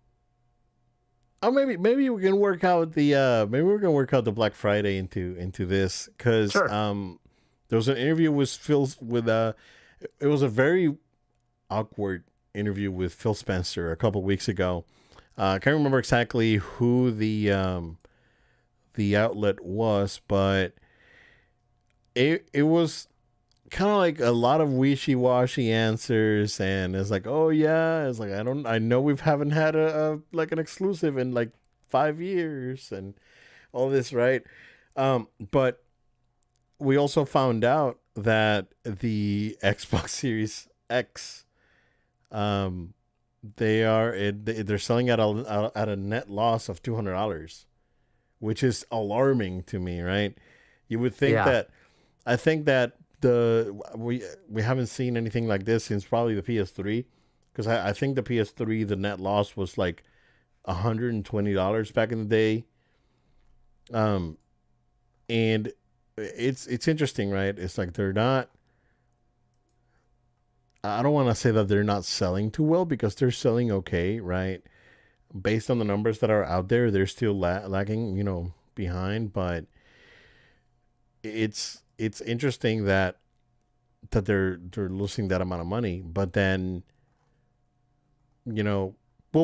maybe we can work out the Black Friday into this because Sure. there was an interview with Phil with it was a very awkward interview with Phil Spencer a couple weeks ago. I can't remember exactly who the outlet was, but it was kind of like a lot of wishy-washy answers, and it's like, oh yeah, it's like I know we haven't had a like an exclusive in like 5 years and all this, right? But we also found out that the Xbox Series X, they're selling at a net loss of $200, which is alarming to me, right? You would think Yeah. that I think that we haven't seen anything like this since probably the PS3, because I think the PS3 the net loss was like $120 back in the day. And it's interesting, right? It's like they're not. I don't want to say that they're not selling too well because they're selling okay, right? Based on the numbers that are out there, they're still lagging, behind. But it's interesting that they're losing that amount of money. But then, well,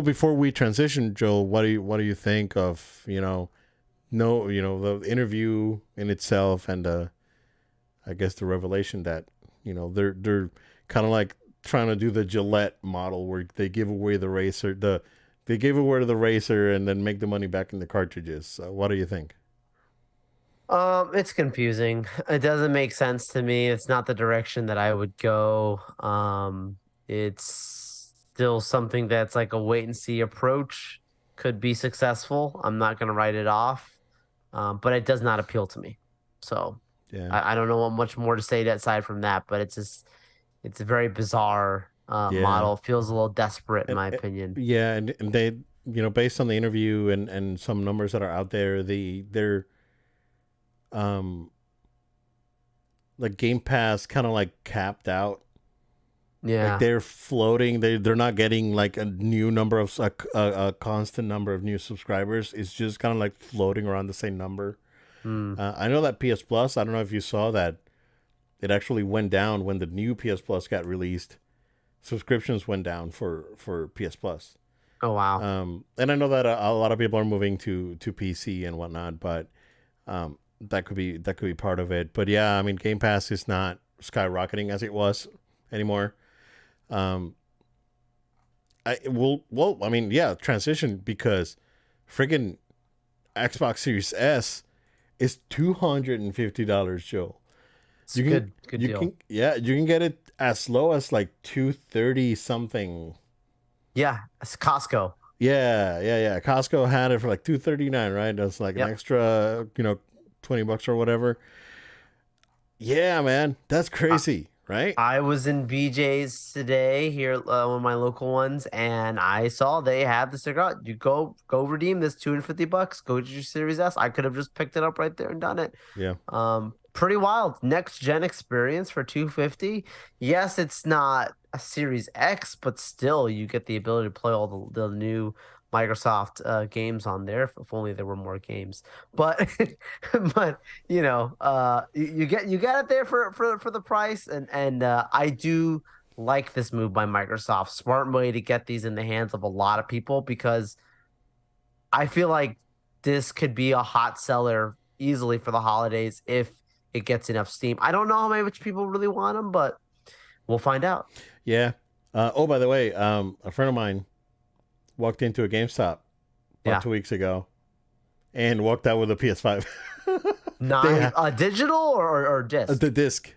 before we transition, Joel, what do you think of the interview in itself and I guess the revelation that they're kind of like trying to do the Gillette model where they give away the racer, they give away the racer and then make the money back in the cartridges. So what do you think? It's confusing. It doesn't make sense to me. It's not the direction that I would go. It's still something that's like a wait and see approach. Could be successful. I'm not gonna write it off. But it does not appeal to me. So Yeah, I don't know what much more to say aside from that, but it's a very bizarre yeah, model. Feels a little desperate in and, my opinion. yeah, and based on the interview and some numbers that are out there, they're um like Game Pass kind of like capped out. Like Yeah. they're floating. They're not getting like a new number of a constant number of new subscribers. It's just kind of like floating around the same number. Mm. I know that PS Plus. I don't know if you saw that. It actually went down when the new PS Plus got released. Subscriptions went down for PS Plus. Oh wow. And I know that a lot of people are moving to PC and whatnot, but that could be part of it. But yeah, I mean, Game Pass is not skyrocketing as it was anymore. Um, I mean, yeah, transition because friggin' Xbox Series S is $250, Joe. It's You can good you deal. can yeah, you can get it as low as like 230 something. Yeah, it's Costco. Yeah. Costco had it for like 239, right? That's like an Yep. extra, $20 or whatever. Yeah, man, that's crazy, right? I was in BJ's today here, one of my local ones, and I saw they had the cigar. You go redeem this $250. Go to your Series S. I could have just picked it up right there and done it. Yeah. Pretty wild. Next gen experience for 250. Yes, it's not a Series X, but still you get the ability to play all the new Microsoft games on there. If only there were more games. But but you get it there for the price, and I do like this move by Microsoft. Smart way to get these in the hands of a lot of people because I feel like this could be a hot seller easily for the holidays if it gets enough steam. I don't know how much people really want them, but we'll find out. Yeah. Oh, by the way, a friend of mine walked into a GameStop about Yeah. 2 weeks ago and walked out with a PS5. They Nice. Digital or disc? the disc.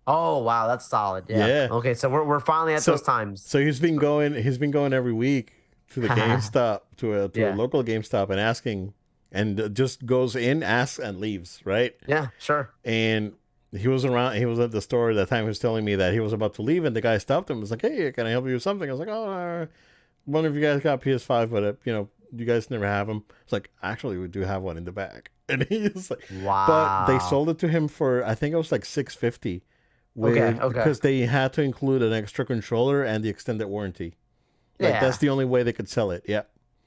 Oh wow, that's solid. Yeah. Yeah. Okay, so we're finally at So those times. so he's been going every week to the GameStop to a Yeah. local GameStop and asking, and just goes in, asks, and leaves, right? Yeah, sure. And he was around. He was at the store at that time. He was telling me that he was about to leave, and the guy stopped him. Was like, "Hey, can I help you with something?" I was like, "Oh, wonder if you guys got PS5, but you guys never have them." It's like, actually, we do have one in the back, and he's like, but they Wow. sold it to him for, I think it was like $650, Okay. because they had to include an extra controller and the extended warranty. Like Yeah. that's the only way they could sell it. Yeah.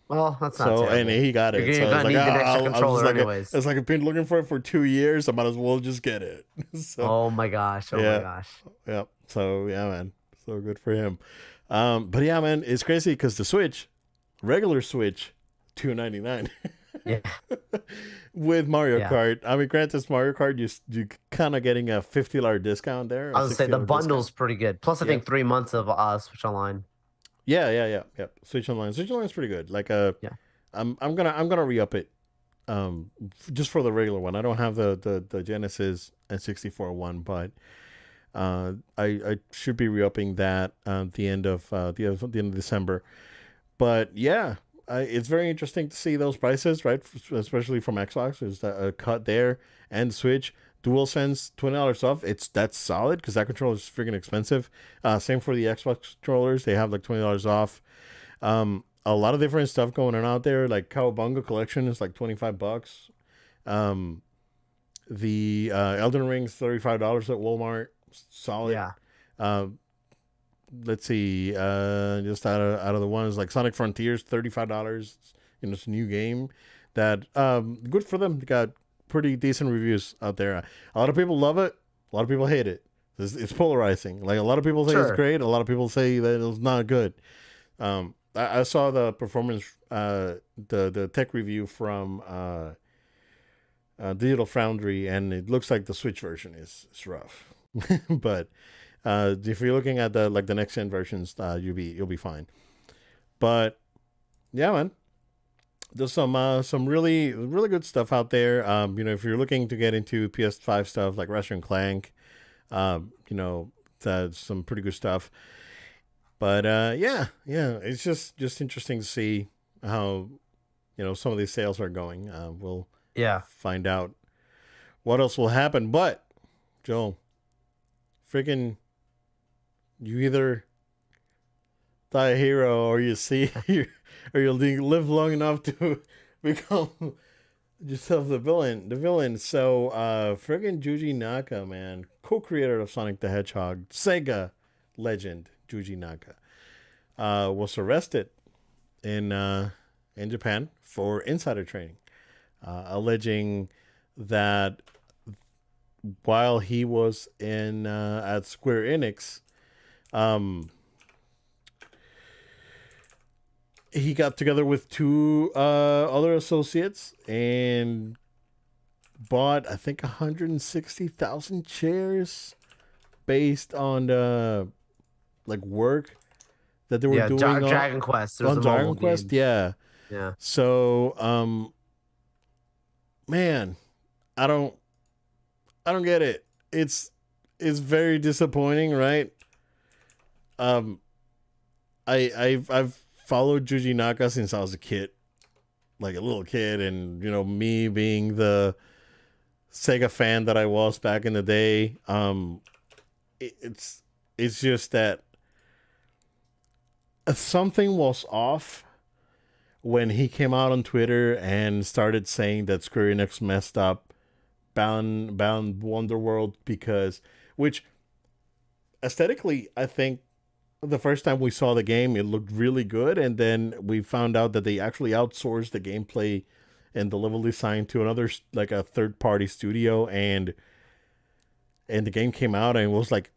Well, that's not So and terrible. he got it. You're So I was gonna like, need an extra I was controller just like, anyways. it's like I've been looking for it for 2 years. I might as well just get it. So Oh my gosh. Oh my yeah, gosh. yeah. So yeah, man. So good for him. But yeah, man, it's crazy because the Switch, regular Switch, $299 Yeah. with Mario Yeah. Kart. I mean, granted, it's Mario Kart. You kind of getting a $50 discount there. I would say the $60 bundle's pretty good. Plus, I Yep. think 3 months of Switch Online. Yeah. Switch Online. Switch Online is pretty good. Like Yeah. I'm gonna re-up it. Just for the regular one. I don't have the Genesis N64 one, but I should be re-upping that at the end of December. But yeah, it's very interesting to see those prices, right? Especially from Xbox, there's a cut there, and Switch. DualSense $20 off. That's solid because that controller is freaking expensive. Same for the Xbox controllers; they have like $20 off. A lot of different stuff going on out there. Like Cowabunga Collection is like $25. The Elden Ring's $35 at Walmart. Solid. Yeah. Uh, let's see. Just out of the ones like Sonic Frontiers, $35. It's a new game that good for them. They got pretty decent reviews out there. A lot of people love it. A lot of people hate it. It's polarizing. Like a lot of people say it's Sure. great. A lot of people say that it's not good. I saw the performance, the tech review from Digital Foundry, and it looks like the Switch version is rough. But if you're looking at the next gen versions, you'll be fine. But yeah, man, there's some really really good stuff out there. If you're looking to get into PS5 stuff like Ratchet and Clank, that's some pretty good stuff. But yeah, it's just interesting to see how some of these sales are going. We'll Yeah. find out what else will happen. But Joel, freaking, you either die a hero, or you see, or you'll live long enough to become yourself the villain. The villain. So, friggin' Yuji Naka, man, co-creator of Sonic the Hedgehog, Sega legend Yuji Naka, was arrested in Japan for insider trading, alleging that while he was in at Square Enix, he got together with two other associates and bought, I think, 160,000 shares based on the work that they were doing on Dragon Quest. There's on a Dragon mobile Quest. game. Yeah. Yeah. So, man, I don't get it. It's very disappointing, right? I've followed Yuji Naka since I was a kid, like a little kid, and me being the Sega fan that I was back in the day. It's just that something was off when he came out on Twitter and started saying that Square Enix messed up, bound Wonderworld, which aesthetically, I think the first time we saw the game, it looked really good, and then we found out that they actually outsourced the gameplay and the level design to another, like a third-party studio, and the game came out and it was like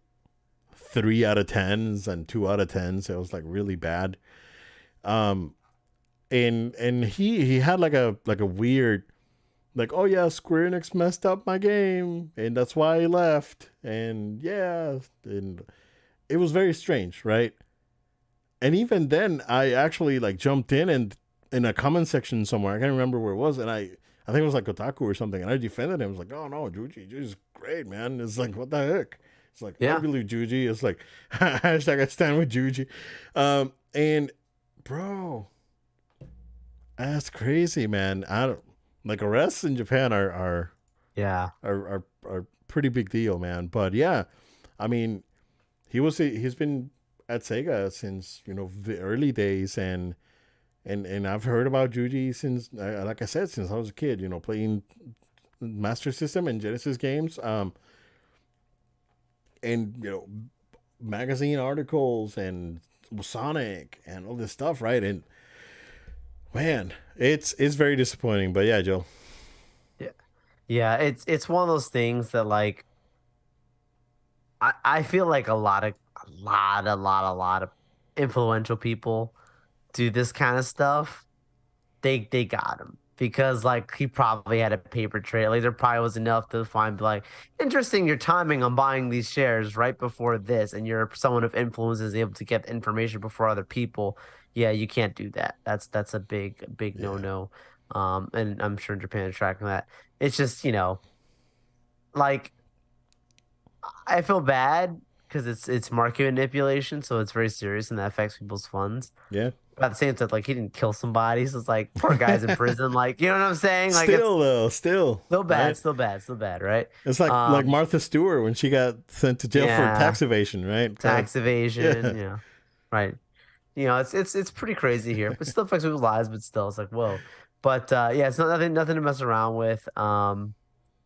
3 out of 10s and 2 out of 10s. It was like really bad. And he had like a weird, like, oh yeah, Square Enix messed up my game and that's why I left. And yeah, and it was very strange, right? And even then, I actually like jumped in a comment section somewhere. I can't remember where it was, and I think it was like Kotaku or something, and I defended him. I was like, oh no, Juji's great, man. It's like, what the heck? It's like, I believe Juji. It's like, hashtag I stand with Juji. And bro, that's crazy, man. I don't like arrests in Japan are pretty big deal, man. But yeah, I mean, he's been at Sega since the early days, and I've heard about Juji since, like I said, since I was a kid. Playing Master System and Genesis games, and magazine articles and Sonic and all this stuff, right? And man, it's very disappointing. But yeah, Joe. Yeah, it's one of those things that, like, I feel like a lot of influential people do this kind of stuff. They got him because, like, he probably had a paper trail. Like, there probably was enough to find, like, interesting, your timing on buying these shares right before this, and you're someone of influence is able to get information before other people. Yeah, you can't do that. That's a big no. And I'm sure Japan is tracking that. It's just, like, I feel bad because it's market manipulation, so it's very serious and that affects people's funds. Yeah. But at the same time, like, he didn't kill somebody, so it's like, poor guy's in prison. Like, you know what I'm saying? Like, still bad, right? still bad, right? It's like Martha Stewart when she got sent to jail for tax evasion, right? Tax evasion, yeah, right. It's pretty crazy here, but still affects people's lives. But still, it's like, whoa. But yeah, it's nothing to mess around with.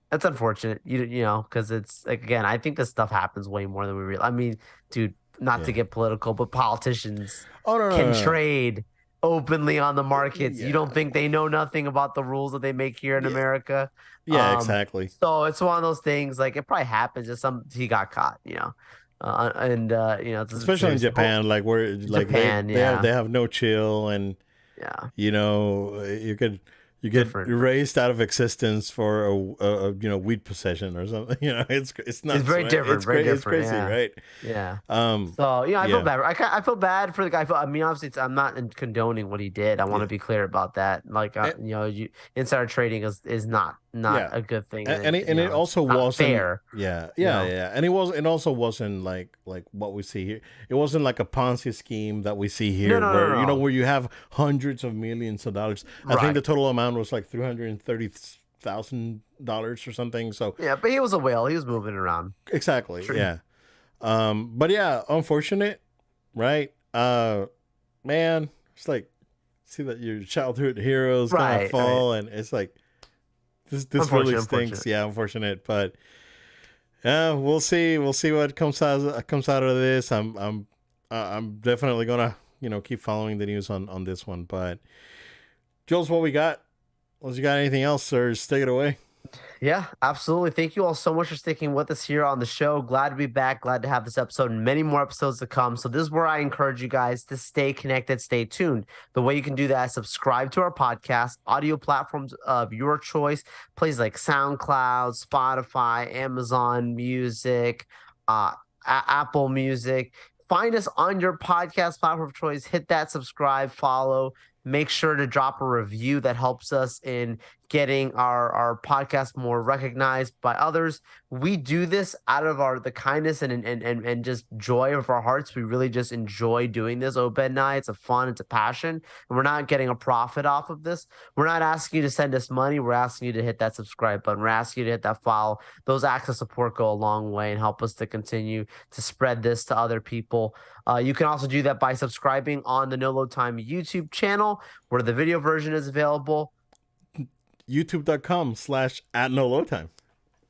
That's unfortunate, because it's like, again, I think this stuff happens way more than we realize. I mean, dude, not to get political, but politicians can trade openly on the markets. You don't think they know nothing about the rules that they make here in America? Yeah, exactly. So it's one of those things. Like, it probably happens. He got caught, especially in Japan, like where like Japan, they have no chill, and you get erased out of existence for a weed possession or something. It's not. It's very different. It's crazy, right? Yeah. So I feel bad. I feel bad for the guy. I mean, obviously, I'm not condoning what he did. I want to be clear about that. Like, insider trading is not a good thing, and it also wasn't fair. Yeah, and it also wasn't like what we see here. It wasn't like a Ponzi scheme that we see here, where you have hundreds of millions of dollars. I think the total amount was like $330,000 or something. So yeah, but he was a whale. He was moving around. Exactly. True. Yeah. But yeah, unfortunate, right? man, it's like see that your childhood heroes kind of Right, fall, and it's like this really stinks. Unfortunate. Yeah, unfortunate, but we'll see. We'll see what comes out of this. I'm definitely gonna keep following the news on this one. But Jules, what we got? Unless you got anything else, sir, just take it away. Yeah, absolutely. Thank you all so much for sticking with us here on the show. Glad to be back. Glad to have this episode and many more episodes to come. So this is where I encourage you guys to stay connected, stay tuned. The way you can do that is subscribe to our podcast, audio platforms of your choice, places like SoundCloud, Spotify, Amazon Music, Apple Music. Find us on your podcast platform of choice. Hit that subscribe, follow. Make sure to drop a review that helps us in getting our podcast more recognized by others. We do this out of the kindness and just joy of our hearts. We really just enjoy doing this. Obed and I, it's a fun, it's a passion, and we're not getting a profit off of this. We're not asking you to send us money. We're asking you to hit that subscribe button. We're asking you to hit that follow. Those acts of support go a long way and help us to continue to spread this to other people. You can also do that by subscribing on the No Load Time YouTube channel, where the video version is available. YouTube.com/@NoLoadTime.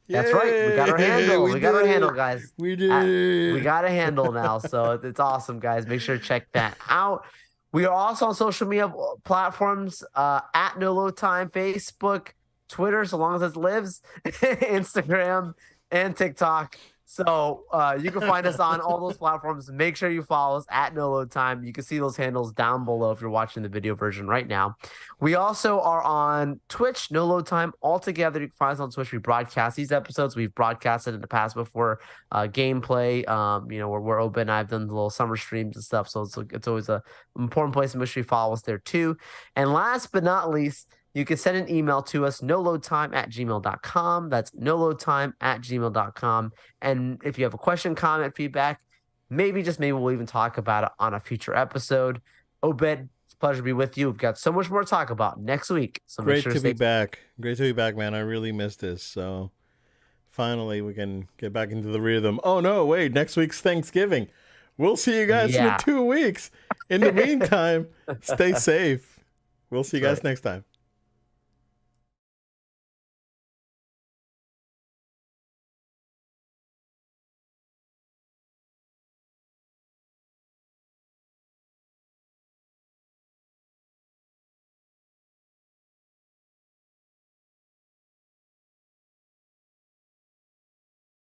That's right. We got our handle. We got our handle, guys. We did. We got a handle now. So it's awesome, guys. Make sure to check that out. We are also on social media platforms at No Load Time, Facebook, Twitter, so long as it lives, Instagram, and TikTok. So you can find us on all those platforms. Make sure you follow us at No Load Time. You can see those handles down below if you're watching the video version right now. We also are on Twitch, No Load Time altogether. You can find us on Twitch. We broadcast these episodes. We've broadcasted in the past before gameplay, where Obed and I have done the little summer streams and stuff. So it's always an important place to make sure you follow us there too. And last but not least, you can send an email to us, noloadtime@gmail.com. That's noloadtime@gmail.com. And if you have a question, comment, feedback, maybe we'll even talk about it on a future episode. Obed, it's a pleasure to be with you. We've got so much more to talk about next week. So Great to be back. Great to be back, man. I really missed this. So finally we can get back into the rhythm. Oh, no, wait. Next week's Thanksgiving. We'll see you guys in 2 weeks. In the meantime, stay safe. We'll see you guys next time.